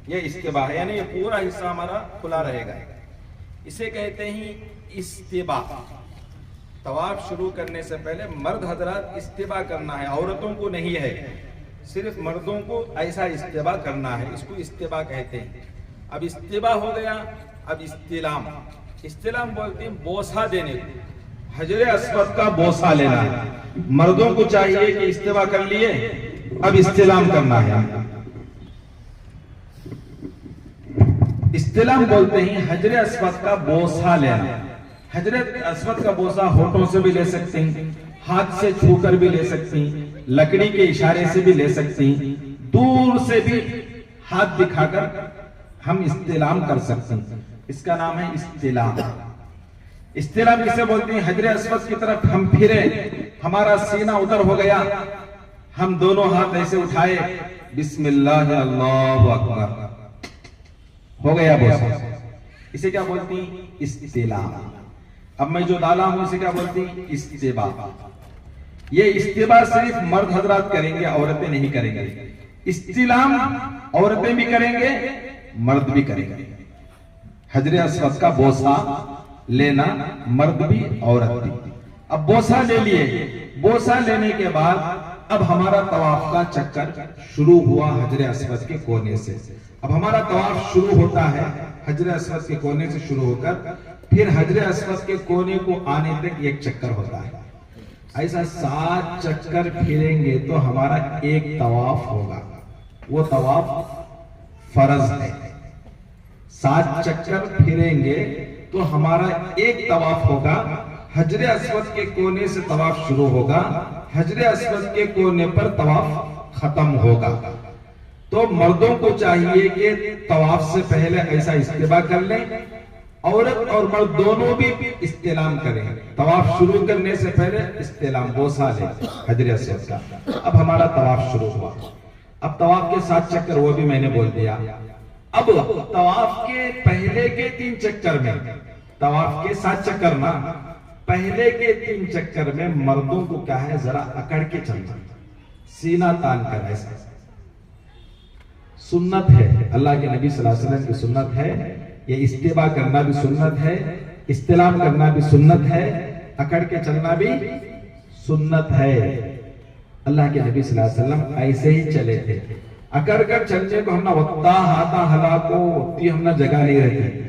یہ استوا ہے, یعنی یہ پورا حصہ ہمارا کھلا رہے گا. اسے کہتے ہیں استوا. طواف شروع کرنے سے پہلے مرد حضرات استوا کرنا ہے, عورتوں کو نہیں ہے, صرف مردوں کو ایسا استوا کرنا ہے. اس کو استوا کہتے ہیں. اب استوا ہو گیا. اب استلام, استلام بولتے ہیں بوسہ دینے کو, حجر اسود کا بوسہ لینا ہے. مردوں کو چاہیے کہ استوا کر لیے, اب استلام کرنا ہے. استلام بولتے ہیں حجر اسود کا بوسہ لینا. حجر اسود کا بوسہ ہونٹوں سے بھی لے سکتے ہیں, ہاتھ سے چھو کر بھی لے سکتے ہیں, لکڑی کے اشارے سے بھی لے سکتے ہیں, دور سے بھی ہاتھ دکھا کر ہم استلام کر سکتے ہیں. اس کا نام ہے استلام. استلام کسے بولتے ہیں؟ حجر اسود کی طرف ہم پھرے, ہمارا سینہ ادھر ہو گیا, ہم دونوں ہاتھ ایسے اٹھائے, بسم اللہ اللہ اکبر, ہو گیا بوسہ. اسے کیا بولتی ہیں؟ استلام. اب میں جو ڈالا ہوں اسے کیا بولتی ہیں؟ استوا. یہ استوا صرف مرد حضرات کریں گے, عورتیں نہیں کریں گے. استلام عورتیں بھی کریں گے, مرد بھی کریں گے. حجر اسود کا بوسہ لینا مرد بھی عورت بھی. اب بوسہ لے لیے, بوسہ لینے کے بعد اب ہمارا طواف کا چکر شروع ہوا حجر اسود کے کونے سے. اب ہمارا طواف شروع ہوتا ہے حجر اسود کے کونے سے شروع ہو کر, پھر حجر اسود کے کونے کو آنے تک ایک چکر ہوتا ہے. ایسا 7 چکر پھریں گے تو ہمارا ایک طواف ہوگا. وہ طواف فرض ہے. 7 چکر پھریں گے تو ہمارا ایک طواف ہوگا. حجر اسود کے کونے سے طواف شروع ہوگا, حجر اسود کے کونے پر طواف ختم ہوگا. تو مردوں کو چاہیے کہ طواف سے پہلے ایسا استوا کر لیں, عورت اور مرد دونوں بھی استلام کریں. طواف شروع کرنے سے پہلے استلام بوسہ لیں حجر اسود کا. اب ہمارا طواف شروع ہوا. اب طواف کے 7 چکر وہ بھی میں نے بول دیا. اب طواف کے پہلے کے 3 چکر میں, طواف کے 7 چکر نا, پہلے کے 3 چکر میں مردوں کو کیا ہے, ذرا اکڑ کے چلنا, سینہ تان کر. ایسا سنت ہے, اللہ کے نبی صلی اللہ علیہ وسلم کی سنت ہے. یہ استوا کرنا بھی سنت ہے, استلام کرنا بھی سنت ہے, اکڑ کے چلنا بھی سنت ہے. اللہ کے نبی صلی اللہ علیہ وسلم ایسے ہی چلے تھے. اکڑ کر چلنے کو ہم نہ وقتا ہاتا ہلا کو تی ہم نہ جگہ نہیں رہتے.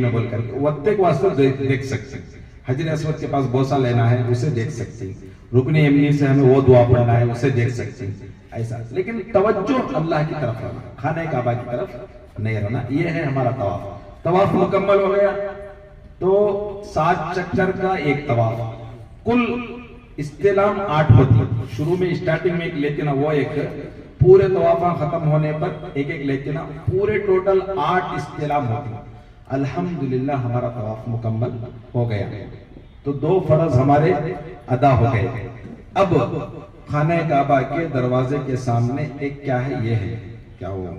میں بول کر کے وقتے کو واسطے دیکھ سکتے ہیں. حجر اسود کے پاس بوسہ لینا ہے اسے دیکھ سکتے ہیں. رکن یمنی سے ہمیں وہ دعا پڑھنا ہے اسے دیکھ سکتے ہیں. ایسا لیکن توجہ اللہ کی طرف رہنا, خانہ کعبہ کی طرف نہیں رہنا. یہ ہے ہمارا طواف. طواف مکمل ہو گیا تو 7 چکر کا ایک طواف. کل استلام 8 ہوتی. شروع میں اسٹارٹنگ میں ایک لیتے نا, وہ ایک پورے طوافاں ختم ہونے پر ایک ایک لیتے نا, پورے ٹوٹل 8 استلام ہوتی. الحمدللہ ہمارا طواف مکمل ہو گیا تو 2 فرض ہمارے ادا ہو گئے. اب خانہ کعبہ کے دروازے کے سامنے ایک کیا ہے, یہ ہے کیا ہوا,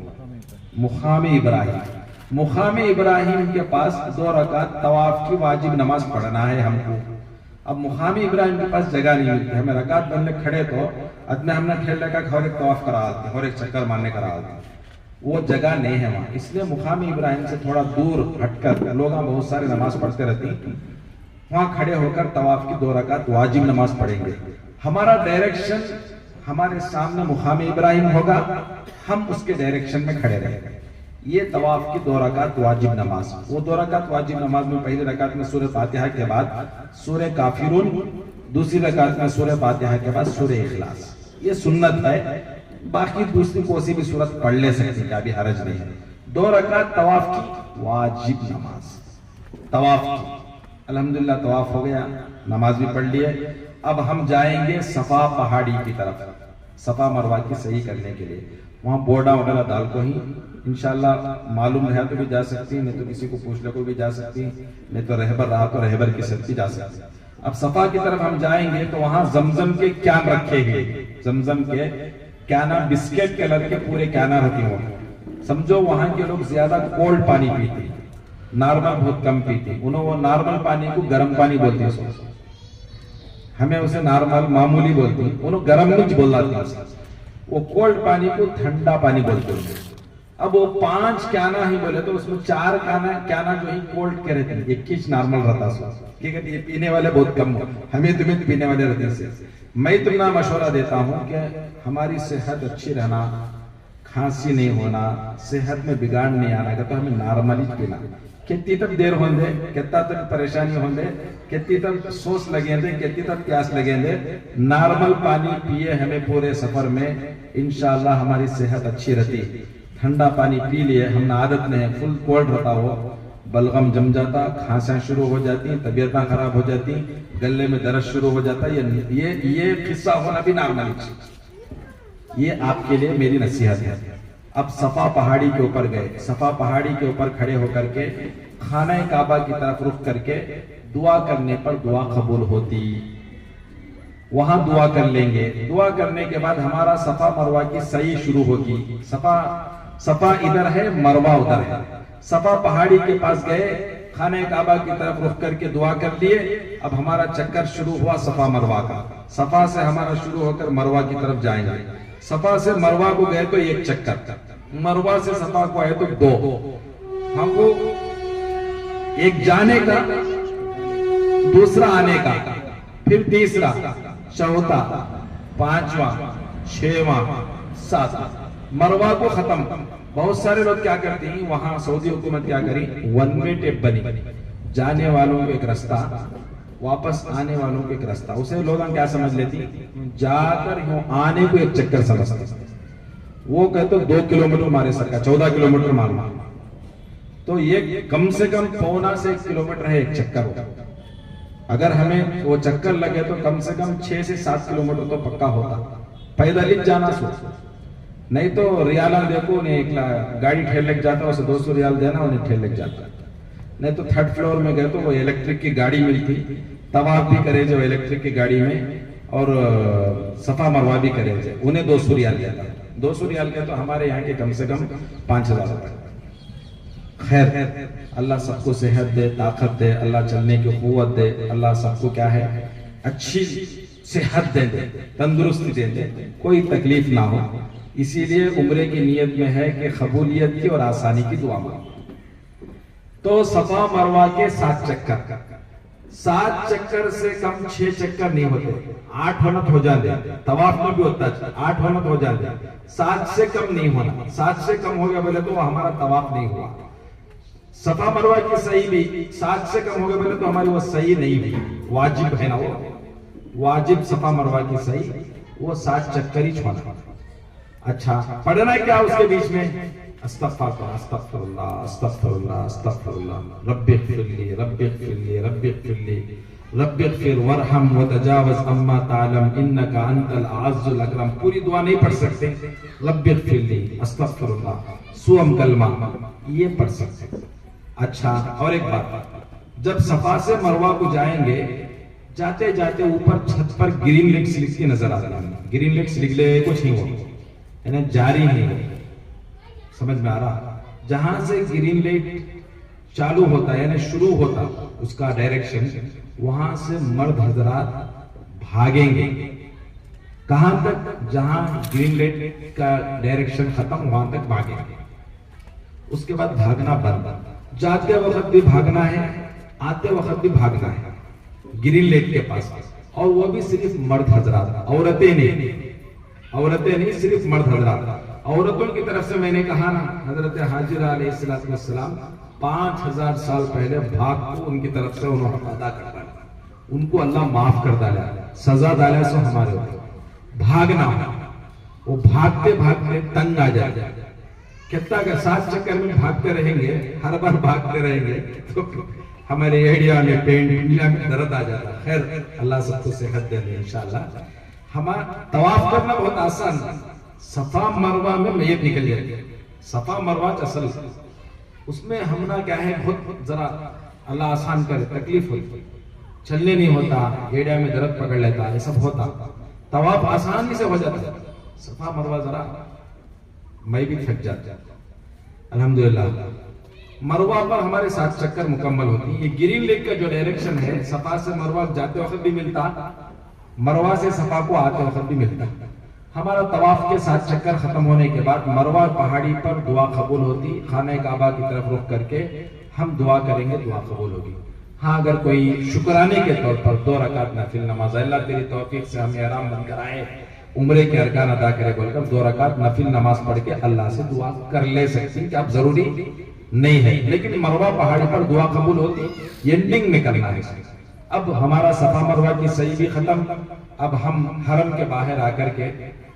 مقام ابراہیم. مقام ابراہیم کے پاس 2 رکعت طواف کی واجب نماز پڑھنا ہے ہم کو. اب مقام ابراہیم کے پاس جگہ نہیں ملتی, ہمیں رکعت بننے کھڑے تو ادنے ہم نے کھیل لگا کہ اور ایک طواف کرا آتے, اور ایک چکر مارنے کرا آتے, وہ جگہ نہیں ہے وہاں. اس لیے مقام ابراہیم سے تھوڑا دور ہٹ کر لوگ بہت سارے نماز پڑھتے رہتے ہیں, وہاں کھڑے ہو کر طواف کی 2 رکعت واجب نماز پڑھیں گے. ہمارا ڈائریکشن ہمارے سامنے مقام ابراہیم ہوگا, ہم اس کے ڈائریکشن میں کھڑے رہیں گے. یہ طواف کی 2 رکعت واجب نماز. وہ 2 رکعت واجب نماز میں پہلی رکعت میں سورہ فاتحہ کے بعد سورہ کافرون, دوسری رکعت میں سورہ فاتحہ کے بعد سورہ اخلاص. یہ سنت ہے, باقی دوسری کوئی بھی سورت پڑھ لے سکتے ہیں, ابھی حرج نہیں ہے. 2 رکعت طواف کی واجب نماز طواف کی. الحمدللہ طواف ہو گیا, نماز بھی پڑھ لیے. اب ہم جائیں گے صفا پہاڑی کی طرف, صفا مروہ کی صحیح کرنے کے لیے. وہاں بورڈا وغیرہ ڈال کو ہی انشاءاللہ معلوم ہے تو بھی جا سکتی ہیں, نہیں تو کسی کو پوچھ لے کو بھی جا سکتی ہیں, نہیں تو رہبر رہا تو رہبر کی ساتھ بھی جا سکتی ہیں. اب صفا کی طرف ہم جائیں گے تو وہاں زمزم کے کین رکھے گئے, زمزم کے کینا بسکٹ کلر کے پورے کینا رکھے ہوئے. سمجھو وہاں کے لوگ زیادہ کولڈ پانی پیتے ہیں, نارمل بہت کم پیتے ہیں. انہوں وہ نارمل پانی کو گرم پانی بولتے ہیں, ہمیں اسے نارمل معمولی بولتے ہیں, انہوں گرم نہیں بولاتے ہیں. وہ کولڈ پانی کو ٹھنڈا پانی بولتے ہیں. اب وہ 5 کینا ہی بولے تو اس میں 4 کینا جو ہی کولڈ کے رہتے ہیں, 21 نارمل رہتا ہے. کہ یہ پینے والے بہت کم ہو, ہمیں تمہیں پینے والے رہتے ہیں. میں تمہیں مشورہ دیتا ہوں کہ ہماری صحت اچھی رہنا, کھانسی نہیں ہونا, صحت میں بگاڑ نہیں آنا کہ تو ہمیں نارمل ہی پینا. کتنی تک دیر ہوندے, کتنا تک پریشانی ہوندے, کتنی تک سوس لگیں دے, کتنی تک پیاس لگیں دے, نارمل پانی پیے ہمیں پورے سفر میں, انشاءاللہ ہماری صحت اچھی رہتی. ٹھنڈا پانی پی لیے, ہم نے عادت نہیں, فل کولڈ رہتا ہو, بلغم جم جاتا, کھانسیاں شروع ہو جاتی, طبیعتاں خراب ہو جاتی, گلے میں درد شروع ہو جاتا. یہ قصہ ہونا بھی نارمل چیز. یہ آپ کے لیے میری نصیحت ہے. اب صفا پہاڑی کے اوپر گئے, صفا پہاڑی کے اوپر کھڑے ہو کر کے خانہ کعبہ کی طرف رخ کر کے دعا کرنے پر دعا قبول ہوتی. وہاں دعا کر لیں گے. دعا کرنے کے بعد ہمارا صفا مروہ کی سعی شروع ہوگی. صفا ادھر ہے, مروہ ادھر ہے. صفا پہاڑی کے پاس گئے, خانہ کعبہ کی طرف رخ کر کے دعا کر لیے. اب ہمارا چکر شروع ہوا صفا مروہ کا. صفا سے ہمارا شروع ہو کر مروہ کی طرف جائیں گے. صفا سے مروہ کو گئے تو 1 چکر, مروہ سے صفا کو آئے تو 2. ہم کو ایک جانے کا, دوسرا آنے کا, پھر تیسرا, چوتھا, 5واں, 6واں, 7واں مروہ کو ختم. بہت سارے لوگ کیا کرتے ہیں, وہاں سعودی حکومت کیا کری, 1 وے ٹیپ بنی, جانے والوں کو ایک رستہ, واپس آنے والوں کو ایک رستہ. اسے لوگ کیا سمجھ لیتی, جا کر یوں آنے کو 1 چکر سمجھتے. وہ کہتے 2 کلومیٹر مارے سر کا, 14 کلومیٹر مارنا, تو یہ کم سے کم 1.25 سے 1 کلومیٹر ہے 1 چکر ہوگا. اگر ہمیں وہ چکر لگے تو کم سے کم 6 سے 7 کلومیٹر تو پکا ہوتا. پیدل ہی جانا سوچ, نہیں تو ریالہ دیکھو, ایک گاڑی ٹھیل لگ جاتا, اسے 200 ریال دینا, انہیں ٹھیل لگ جاتا. نہیں تو 3rd فلور میں گئے تو وہ الیکٹرک کی گاڑی ملتی, طواف بھی کرے جو الیکٹرک کی گاڑی میں, اور صفا مروہ بھی کرے جو, انہیں 200 ریال دیتا. 200 ریال کے تو ہمارے یہاں کے کم سے کم 5000 روپے. خیر, اللہ سب کو صحت دے, طاقت دے, اللہ چلنے کی قوت دے, اللہ سب کو کیا ہے, اچھی صحت دے, تندرستی دے, کوئی تکلیف نہ ہو. اسی لیے عمرے کی نیت میں ہے کہ قبولیت کی اور آسانی کی دعا مانگو. تو صفا مروہ کے 7 چکر, 7 چکر سے کم 6 چکر نہیں ہوتے, 8 ہونت ہو جاتے. طواف میں بھی ہوتا ہے 8 ہونت ہو جاتے, 7 سے کم نہیں ہونا. 7 سے کم ہو گیا بولے تو ہمارا طواف نہیں ہوا. صفا مروہ کی صحیح بھی 7 سے کم ہو گئے بولے تو ہماری وہ صحیح نہیں ہوئی، واجب ہے نا، وہ واجب صفا مروہ کی صحیح وہ 7 چکر ہی چھوڑنا۔ اچھا پڑھنا ہے کیا اس کے بیچ میں؟ استغفر استغفر اللہ استغفر اللہ استغفر اللہ، رب اغفر لی رب اغفر لی رب اغفر لی رب اغفر وارحم وتجاوز عما تعلم انک انت الاعز الاکرم۔ پوری دعا نہیں پڑھ سکتے، رب اغفر لی استغفر اللہ سوم کلمہ یہ پڑھ سکتے۔ اچھا اور ایک بات، جب صفا سے مروہ کو جائیں گے، جاتے جاتے اوپر چھت پر گرین لکس لکھ کے نظر آ رہا ہے، گرین لکس لکھ لے کچھ نہیں ہو، یعنی جاری نہیں ہو، سمجھ میں آ رہا؟ جہاں سے گرین لائٹ چالو ہوتا ہے یعنی شروع ہوتا اس کا ڈائریکشن، وہاں سے مرد حضرات بھاگیں گے کہاں تک؟ جہاں گرین لائٹ کا ڈائریکشن ختم وہاں تک بھاگیں گے، اس کے بعد بھاگنا بند، جاتے وقت بھی بھاگنا ہے آتے وقت بھی بھاگنا ہے گرین لائٹ کے پاس، اور وہ بھی صرف مرد حضرات، عورتیں نہیں، صرف مرد حضرات۔ عورتوں کی طرف سے میں نے کہا نا، حضرت حاجرہ علیہ السلام 5000 سال پہلے بھاگ کو ان کی طرف سے انہوں نے ادا کر ڈالا، ان کو اللہ معاف کر ڈالا، سزا ڈالا سو ہمارے اوپر بھاگنا، وہ بھاگتے بھاگتے تنگ آ جائے، کتنا کا 7 چکر میں بھاگتے رہیں گے، ہر بار بھاگتے رہیں گے تو ہمارے ایڈیا میں پینٹ انڈیا میں درد آ جاتا۔ خیر اللہ سب کو صحت دے دے انشاءاللہ۔ ہمارا طواف کرنا بہت آسان، صفا مروہ میں میت نکل جائے، صفا مروہ اصل اس میں ہمنا کیا ہے، بہت ذرا اللہ آسان کرے، تکلیف ہوئی، چلنے نہیں ہوتا، ایڈیا میں درد پکڑ لیتا، یہ سب ہوتا، طواف آسانی سے ہو جاتا، صفا مروہ ذرا میں بھی تھک جاتا۔ الحمدللہ مروہ پر ہمارے 7 چکر مکمل ہوتی ہیں۔ یہ گرین لیک کا جو ڈائریکشن ہے، صفا سے مروہ جاتے وقت بھی ملتا، مروہ سے صفا کو آتے وقت بھی ملتا۔ ہمارا طواف کے 7 چکر ختم ہونے کے بعد مروہ پہاڑی پر دعا قبول ہوتی، خانہ کعبہ کی طرف رخ کر کے ہم دعا کریں گے، دعا قبول ہوگی۔ ہاں اگر کوئی شکرانے کے طور پر 2 رکعت نفل نماز، اللہ تیری توفیق سے ہمیں احرام بن کر آئے، عمرے کے ارکان ادا کرے بول کر 2 رکعت نفل نماز پڑھ کے اللہ سے دعا کر لے سکتے ہیں، کہ اب ضروری نہیں ہے، لیکن مروہ پہاڑی پر دعا قبول ہوتی، یہ اینڈنگ میں کرنا ہے۔ اب ہمارا صفا مروہ کی صحیح بھی ختم، اب ہم حرم کے باہر آ کر کے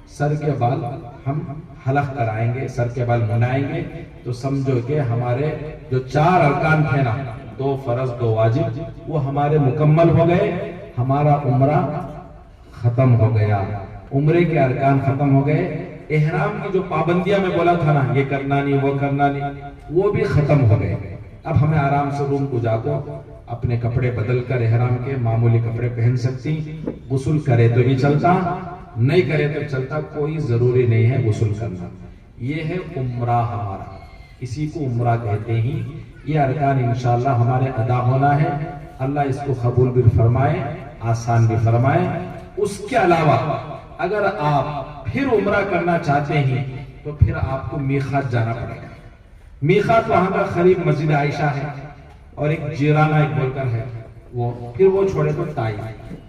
سر کے بال ہم حلق کرائیں گے، سر کے بال منائیں گے، تو سمجھو کہ ہمارے جو 4 ارکان تھے نا، 2 فرض 2 واجب، وہ ہمارے مکمل ہو گئے، ہمارا عمرہ ختم ہو گیا، عمرے کے ارکان ختم ہو گئے، احرام کی جو پابندیاں میں بولا تھا نا، یہ کرنا نہیں وہ کرنا نہیں، وہ بھی ختم ہو گئے۔ اب ہمیں آرام سے روم کو جا کر اپنے کپڑے بدل کر احرام کے معمولی کپڑے پہن سکتی، غسل کرے تو بھی چلتا، نہیں کرے تو چلتا، کوئی ضروری نہیں ہے غسل کرنا۔ یہ ہے عمرہ ہمارا، اسی کو عمرہ کہتے ہیں۔ یہ ارکان انشاءاللہ ہمارے ادا ہونا ہے، اللہ اس کو قبول بھی فرمائے، آسان بھی فرمائے۔ اس کے علاوہ اگر آپ پھر عمرہ کرنا چاہتے ہیں تو پھر آپ کو میقات جانا پڑے گا۔ میقات وہاں کا قریب مسجد عائشہ ہے، اور ایک جیرانہ ایک بول کر ہے، پھر وہ چھوڑے تو طائف۔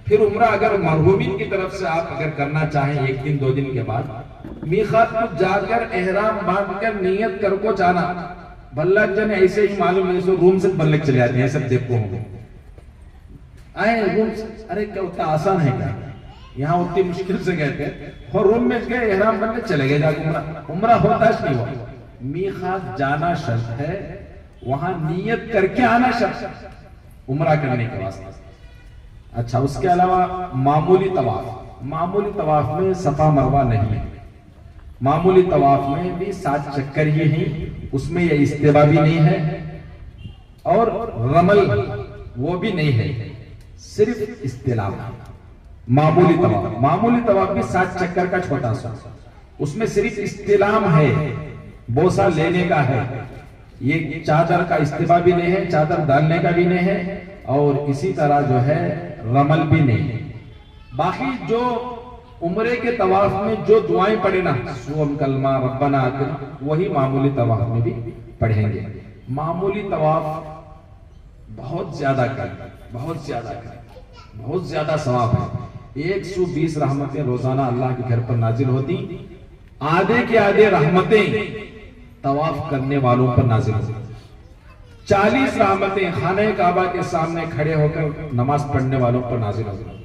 پھر عمرہ اگر مرحومین کی طرف سے آپ اگر کرنا چاہیں 1 دن 2 دن کے بعد، میقات کو جا کر احرام باندھ کر نیت کر کو جانا۔ بلک جن ایسے ہی معلوم نہیں، سو روم سے بلک چلے جاتے ہیں، سب دیکھو ہوں گے آئے روم سے، ارے کیا اتنا آسان ہے کیا، یہاں اتنی مشکل سے کہتے ہیں، اور روم میں گئے احرام بن کے چلے گئے، جا کے عمرہ ہوتا ہے نہیں ہوا۔ میقات جانا شرط ہے، وہاں نیت کر کے آنا شرط ہے عمرہ کرنے کے واسطے۔ اچھا اس کے علاوہ معمولی طواف میں صفا مروہ نہیں ہے، معمولی طواف میں بھی 7 چکر ہی ہیں، اس میں یہ استوا بھی نہیں ہے اور رمل وہ بھی نہیں ہے، صرف استلام۔ معمولی طواف بھی 7 چکر کا چھوٹا سا، اس میں صرف استلام ہے، بوسہ لینے کا ہے، یہ چادر کا استوا بھی نہیں ہے، چادر ڈالنے کا بھی نہیں ہے، اور اسی طرح جو ہے رمل بھی نہیں ہے۔ باقی جو عمرے کے طواف میں جو دعائیں پڑھے نا، سوم کلمہ ربنا آتنا، وہی معمولی طواف میں بھی پڑھیں گے۔ معمولی طواف بہت زیادہ بہت زیادہ ثواب ہے، 120 رحمتیں روزانہ اللہ کے گھر پر نازل ہوتی، آدھے کے آدھے رحمتیں طواف کرنے والوں پر نازل ہوتی۔ 40 رحمتیں خانہ کعبہ کے سامنے کھڑے ہو کر نماز پڑھنے والوں پر نازل ہو گئی.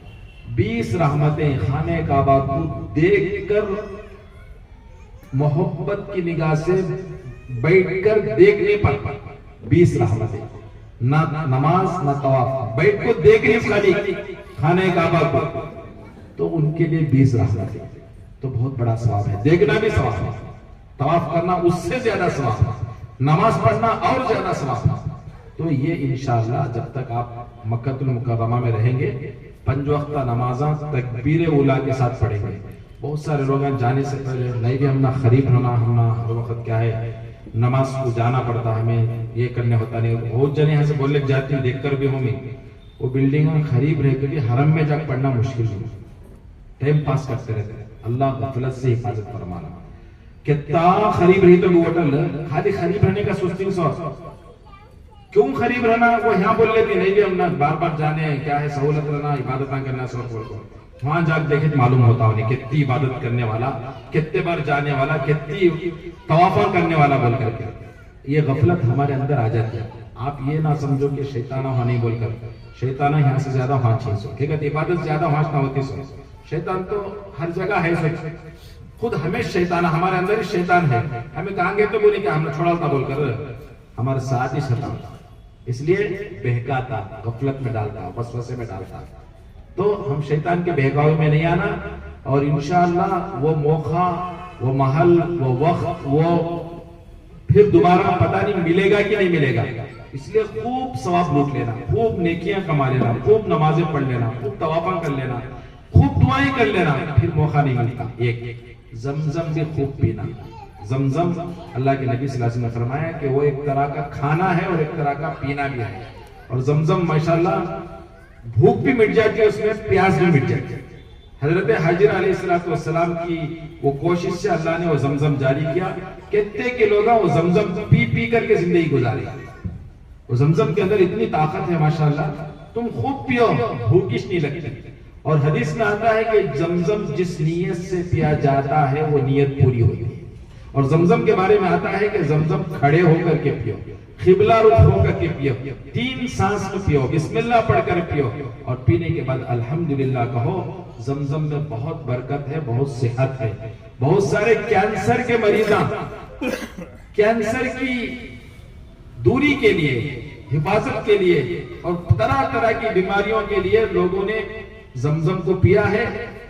20 رحمتیں خانہ کعبہ کو دیکھ کر محبت کی نگاہ سے بیٹھ کر دیکھنے پر 20 رحمتیں. نہ نماز نہ طواف, بیٹھ کو دیکھنے خالی خانہ کعبہ کو, تو ان کے لیے 20 رحمتیں. تو بہت بڑا ثواب ہے. دیکھنا بھی ثواب ہے, طواف کرنا اس سے زیادہ ثواب ہے, نماز پڑھنا اور زیادہ ثواب ہے. تو یہ انشاءاللہ جب تک آپ مکہ المکرمہ میں رہیں گے 5 وقتہ نمازاں تکبیر اولیٰ کے ساتھ پڑھیں گے. بہت سارے لوگ جانے سے پہلے نہیں بھی ہم نہ خریب ہونا, ہم نہ ہر وقت کیا ہے نماز کو جانا پڑتا, ہمیں یہ کرنے ہوتا نہیں. بہت جنے یہاں سے بولنے جاتی ہیں, دیکھ کر بھی ہوں میں وہ بلڈنگ میں خریب رہ کے حرم میں جا پڑھنا مشکل نہیں, ٹائم پاس کرتے رہتے ہیں. اللہ غفلت سے حفاظت فرمانا. کتنا خریب رہی تو ہوٹل خالی خریب رہنے کا سوچتی سو کیوں خریب رہنا, وہ یہاں بول لیتی نہیں بھی ہم نہ بار بار جانے کیا ہے سہولت رہنا, عبادتاں کرنا سب بول کو وہاں جا کے دیکھیں معلوم ہوتا انہیں کتنی عبادت کرنے والا, کتنے بار جانے والا, کتنی طوافاں کرنے والا بول کر کے. یہ غفلت ہمارے اندر آ جاتی ہے. آپ یہ نہ سمجھو کہ شیطانہ وہاں نہیں بول کر, شیطانہ یہاں سے زیادہ وہاں چیز ہو, ٹھیک ہے عبادت زیادہ وہاں نہ ہوتی سو. شیطان تو ہر جگہ ہے, خود ہمیں شیطانہ ہمارے اندر ہی شیطان ہے. ہمیں کہیں گے تو بولی کہ ہم نے چھوڑا تھا بول کر ہمارے ساتھ ہی شیطان, اس لیے بہکاتا, غفلت میں ڈالتا, وسوسے میں ڈالتا. تو ہم شیطان کے بہکاوے میں نہیں آنا, اور انشاءاللہ وہ موقع, وہ محل, وہ وقت, وہ پھر دوبارہ پتہ نہیں ملے گا کہ نہیں ملے گا. اس لیے خوب ثواب لوٹ لینا, خوب نیکیاں کما لینا, خوب نمازیں پڑھ لینا, خوب طوافاں کر لینا, خوب دعائیں کر لینا, پھر موقع نہیں ملتا. ایک زمزم بھی خوب پینا. زمزم اللہ کے نبی صلی اللہ علیہ وسلم نے فرمایا کہ وہ ایک طرح کا کھانا ہے اور ایک طرح کا پینا بھی ہے. اور زمزم ماشاءاللہ بھوک بھی مٹ جاتی ہے, اس میں پیاس بھی مٹ جاتی ہے. حضرت حاجر علیہ السلام کی وہ کوشش سے اللہ نے وہ زمزم جاری کیا. کتنے کے لوگ وہ زمزم پی پی کر کے زندگی گزاری. وہ زمزم کے اندر اتنی طاقت ہے ماشاءاللہ, تم خوب پیو, بھوکش نہیں لگتی. اور حدیث میں آتا ہے کہ زمزم جس نیت سے پیا جاتا ہے وہ نیت پوری ہوتی ہے. اور زمزم کے بارے میں آتا ہے کہ زمزم کھڑے ہو کر کے پیو, قبلہ رخ ہو کر کے پیو, 3 سانس میں پیو, بسم اللہ پڑھ کر پیو, اور پینے کے بعد الحمدللہ کہو. زمزم میں بہت برکت ہے, بہت صحت ہے. بہت سارے کینسر کے مریضاں کینسر کی دوری کے لیے, حفاظت کے لیے اور طرح طرح کی بیماریوں کے لیے لوگوں نے زمزم کو پیا ہے.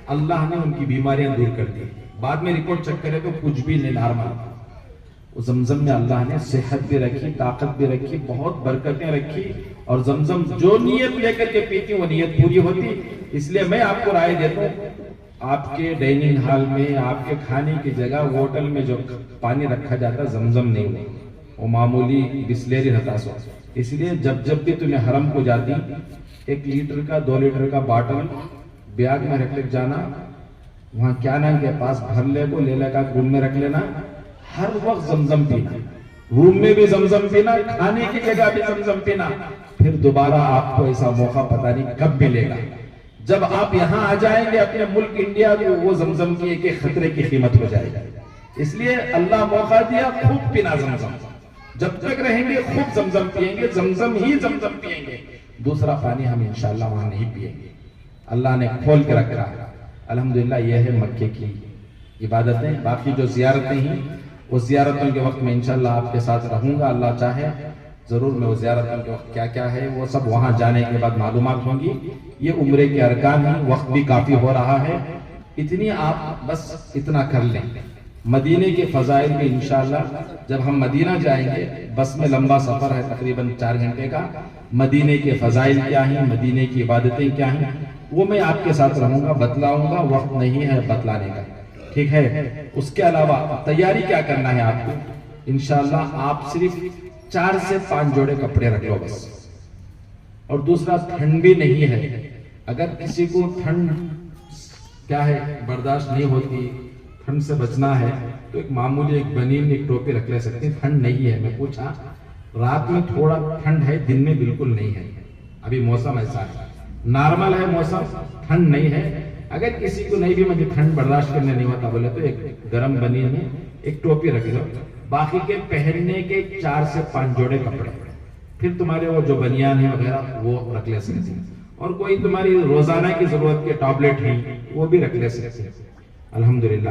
اللہ نے ان کی بیماریاں دور کر دی. بعد میں رپورٹ چیک کرے تو کچھ بھی نہیں, نارمل. زمزم میں اللہ نے صحت بھی رکھی, طاقت بھی رکھی, بہت برکتیں رکھی. اور زمزم جو نیت لے کر کے پیتی وہ نیت پوری ہوتی. اس لیے میں آپ کو رائے دیتا ہوں, آپ کے ڈائننگ ہال میں, آپ کے کھانے کی جگہ, ہوٹل میں جو پانی رکھا جاتا ہے زمزم نہیں ہو, وہ معمولی بسلیری رہتا سو. اس لیے جب بھی تمہیں حرم کو جاتی 1 لیٹر کا 2 لیٹر کا باٹل بیاگ میں رکھ لے جانا, وہاں کیا نام کے پاس بھر لے کو لے لے کا روم میں رکھ لینا. ہر وقت زمزم پینا, روم میں بھی زمزم پینا, کھانے کی جگہ بھی زمزم پینا. پھر دوبارہ آپ کو ایسا موقع پتہ نہیں کب ملے گا. جب آپ یہاں آ جائیں گے اپنے ملک انڈیا, تو وہ زمزم کی ایک خطرے کی قیمت ہو جائے گا. اس لیے اللہ موقع دیا, خوب پینا زمزم. جب تک رہیں گے خوب زمزم پیئیں گے, زمزم ہی زمزم پیئیں گے. دوسرا پانی ہم انشاءاللہ وہاں نہیں پیئیں گے. اللہ نے کھول کے رکھا. الحمدللہ یہ ہے مکے کی عبادتیں. باقی جو زیارتیں ہیں وہ زیارتوں کے وقت میں انشاءاللہ آپ کے ساتھ رہوں گا. اللہ چاہے ضرور میں وہ زیارتوں کے وقت کیا کیا ہے وہ سب وہاں جانے کے بعد معلومات ہوں گی. یہ عمرے کے ارکان ہیں, وقت بھی کافی ہو رہا ہے. اتنی آپ بس اتنا کر لیں. مدینے کے فضائل میں انشاءاللہ جب ہم مدینہ جائیں گے, بس میں لمبا سفر ہے تقریباً 4 گھنٹے کا, مدینے کے فضائل کیا ہیں, مدینے کی عبادتیں کیا ہیں, وہ میں آپ کے ساتھ رہوں گا, بتلاؤں گا. وقت نہیں ہے بتلانے کا, ٹھیک ہے. اس کے علاوہ تیاری کیا کرنا ہے آپ کو, انشاءاللہ آپ صرف 4 سے 5 جوڑے کپڑے رکھ لو بس. اور دوسرا, ٹھنڈ بھی نہیں ہے. اگر کسی کو ٹھنڈ کیا ہے برداشت نہیں ہوتی, ٹھنڈ سے بچنا ہے, تو ایک معمولی ایک بنین ایک ٹوپی رکھ لے سکتے ہیں. ٹھنڈ نہیں ہے. میں پوچھا, رات میں تھوڑا ٹھنڈ ہے, دن میں بالکل نہیں ہے. ابھی موسم ایسا ہے, نارمل ہے موسم, ٹھنڈ نہیں ہے. اگر کسی کو نہیں بھی مجھے ٹھنڈ برداشت کرنے نہیں ہوتا بولے تو ایک گرم بنی میں ایک ٹوپی رکھ لو. باقی کے پہننے کے 4 سے 5 جوڑے کپڑے. پھر تمہارے وہ جو بنیان ہے وغیرہ وہ رکھ لے سکتے ہیں، اور کوئی تمہاری روزانہ کی ضرورت کے ٹیبلٹ ہیں وہ بھی رکھ لے سکتے ہیں الحمدللہ،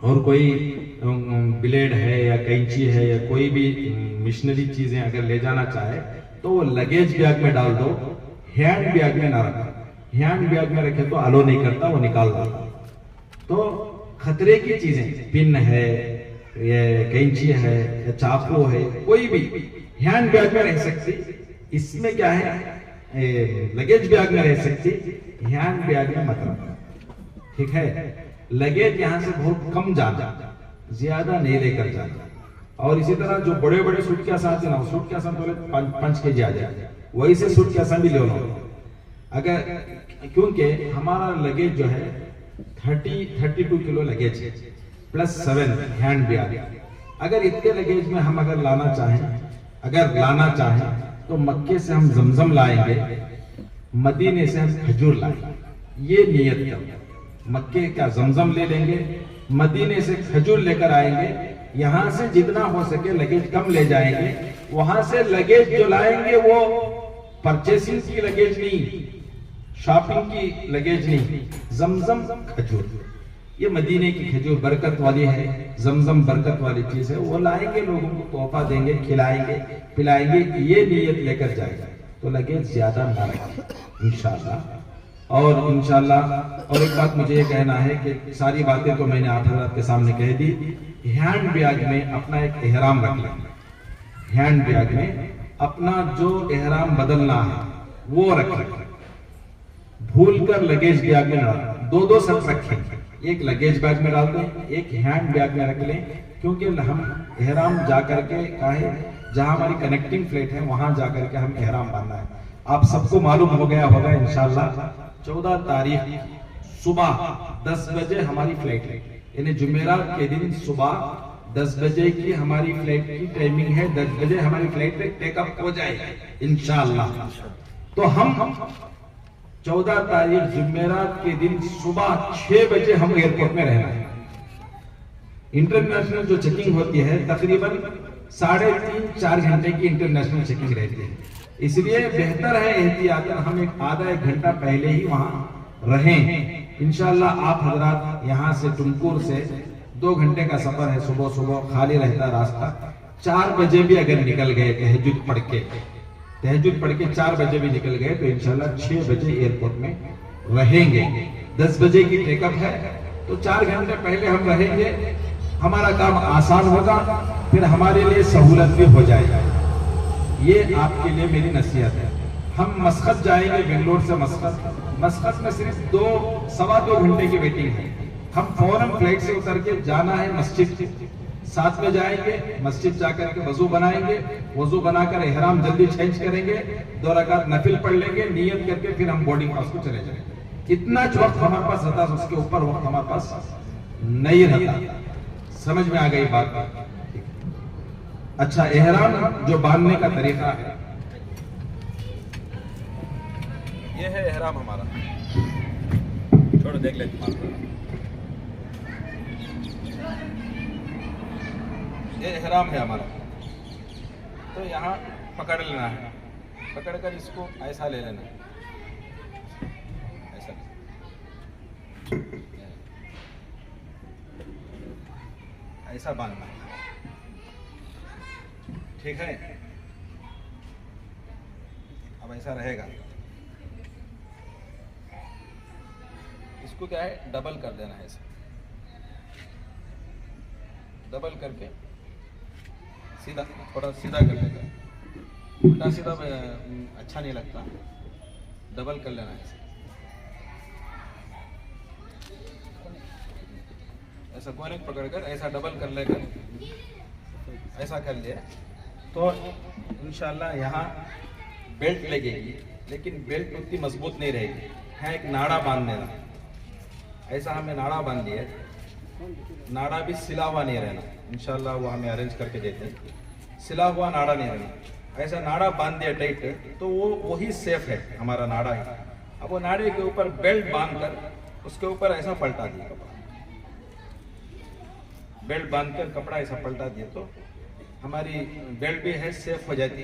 اور کوئی بلیڈ ہے یا کینچی ہے یا کوئی بھی مشنری چیزیں اگر لے جانا چاہے تو وہ لگیج بیگ میں ڈال دو، ہینڈ بیگ میں نہ رکھو، ہینڈ بیگ میں رکھے تو الو نہیں کرتا، وہ نکال دیتا۔ تو خطرے کی چیزیں، پن ہے یا کینچی ہے یا چاقو ہے، کوئی بھی ہینڈ بیگ میں رہ سکتی، اس میں کیا ہے لگیج بیگ میں رہ سکتی، ہینڈ بیگ میں مت رکھو، ٹھیک ہے؟ لگیج یہاں سے بہت کم جانا، زیادہ نہیں لے کر جانا۔ اور اسی طرح جو بڑے بڑے سوٹ کیس آتے ہیں نا، سوٹ کیس تو 5 kg آ جائے، وہی سے سوٹ کیس بھی لے لو اگر، کیونکہ ہمارا لگیج جو ہے 32 کلو لگیج ہے پلس 7 ہینڈ بیگ۔ اگر اتنے لگیج میں ہم اگر لانا چاہیں تو مکے سے ہم زمزم لائیں گے، مدینے سے ہم کھجور لائیں گے، یہ نیت کریں، مکے کا زمزم لے لیں گے، مدینے سے کھجور لے کر آئیں گے، یہاں سے جتنا ہو سکے لگیج کم لے جائیں گے، وہاں سے لگیج جو لائیں گے وہ پرچیسنگ کی لگیج نہیں، شاپنگ کی لگیج نہیں، زمزم کھجور، یہ مدینے کی کھجور برکت والی ہے، زمزم برکت والی چیز ہے، وہ لائیں گے، لوگوں کو تحفہ دیں گے، کھلائیں گے، پلائیں گے، یہ نیت لے کر جائے گا تو لگیج زیادہ نہ رکھیں انشاءاللہ۔ اور انشاءاللہ اور ایک بات مجھے یہ کہنا ہے کہ ساری باتیں تو میں نے آپ حضرات کے سامنے کہہ دی، ہینڈ بیگ میں اپنا ایک احرام رکھ لیں، ہینڈ بیگ میں اپنا جو احرام بدلنا ہے وہ رکھیں، بھول کر لگیج بیگ میں نہ رکھیں، دو سب رکھیں، ایک لگیج بیگ میں ڈال دیں، ایک ہینڈ بیگ میں رکھ لیں، کیونکہ ہم احرام جا کر کے جہاں ہماری کنیکٹنگ فلائٹ ہے وہاں جا کر کے ہم احرام باندھنا ہے۔ آپ سب کو معلوم ہو گیا ہوگا انشاءاللہ 14 تاریخ صبح 10 بجے ہماری فلائٹ ہے، یعنی جمعرات کے دن صبح 10 بجے کی ہماری فلائٹ کی ٹائمنگ ہے، 10 بجے ہماری فلائٹ ٹیک اپ ہو جائے گی انشاءاللہ۔ تو ہم 14 تاریخ جمعرات کے دن صبح 6 بجے ہم ایئرپورٹ میں رہنا ہے۔ انٹرنیشنل جو چیکنگ ہوتی ہے تقریباً 3.5-4 گھنٹے کی انٹرنیشنل چیکنگ رہتی ہے، اس لیے بہتر ہے احتیاطاً ہم آدھا ایک گھنٹہ پہلے ہی وہاں رہیں۔ انشاءاللہ آپ حضرات یہاں سے ٹمکور سے 2 گھنٹے کا سفر ہے، صبح خالی رہتا راستہ، 4 بجے بھی اگر نکل گئے تہجد پڑھ کے 4 بجے بھی نکل گئے تو انشاءاللہ 6 بجے ایئرپورٹ میں رہیں گے۔ 10 بجے کی ٹیک اپ ہے تو 4 گھنٹے پہلے ہم رہیں گے، ہمارا کام آسان ہوگا، پھر ہمارے لیے سہولت بھی ہو جائے گا۔ یہ آپ کے لیے میری نصیحت ہے۔ ہم مسقط جائیں گے، بنگلور سے مسقط میں صرف 2-2.25 گھنٹے کی ویٹنگ ہے، ہم فوراً فلائٹ سے اتر کے جانا ہے مسجد، 7 میں جائیں گے، مسجد جا کر کے وضو بنائیں گے، وضو بنا کر احرام جلدی چینج کریں گے، 2 رکعت نفل پڑھ لیں گے، نیت کر کے پھر ہم بورڈنگ پاس کو چلے جائیں گے۔ اتنا جو وقت ہمارے پاس رہتا ہے اس کے اوپر وقت ہمارے پاس نہیں رہتا۔ سمجھ میں آ گئی بات؟ اچھا، احرام جو باندھنے کا طریقہ ہے، یہ ہے احرام ہمارا، چھوڑو دیکھ لیں تمہارا، یہ احرام ہے ہمارا۔ تو یہاں پکڑ لینا ہے، پکڑ کر اس کو ایسا لے لینا ہے، ایسا ایسا باندھنا ہے، ٹھیک ہے؟ اب ایسا رہے گا، اس کو کیا ہے ڈبل کر دینا ہے، ایسا ڈبل کر کے سیدھا، تھوڑا سیدھا کر لے گا، الٹا سیدھا اچھا نہیں لگتا، ڈبل کر لینا ہے، ایسا گونک پکڑ کر ایسا ڈبل کر لے کر ایسا کر لیا تو انشاءاللہ یہاں بیلٹ لگے گی، لیکن بیلٹ اتنی مضبوط نہیں رہے گی، ہے ایک ناڑا باندھ دینا، ایسا ہمیں ناڑا باندھ دیا، ناڑا بھی سلا ہوا نہیں رہنا، انشاءاللہ وہ ہمیں ارینج کر کے دیتے ہیں، سلا ہوا ناڑا نہیں رہنا، ایسا ناڑا باندھ دیا ٹائٹ تو وہ وہی سیف ہے، ہمارا ناڑا ہے۔ اب وہ ناڑے کے اوپر بیلٹ باندھ کر اس کے اوپر ایسا پلٹا دیا، بیلٹ باندھ کر کپڑا ایسا پلٹا دیا تو ہماری بیلٹ بھی ہے سیف ہو جاتی،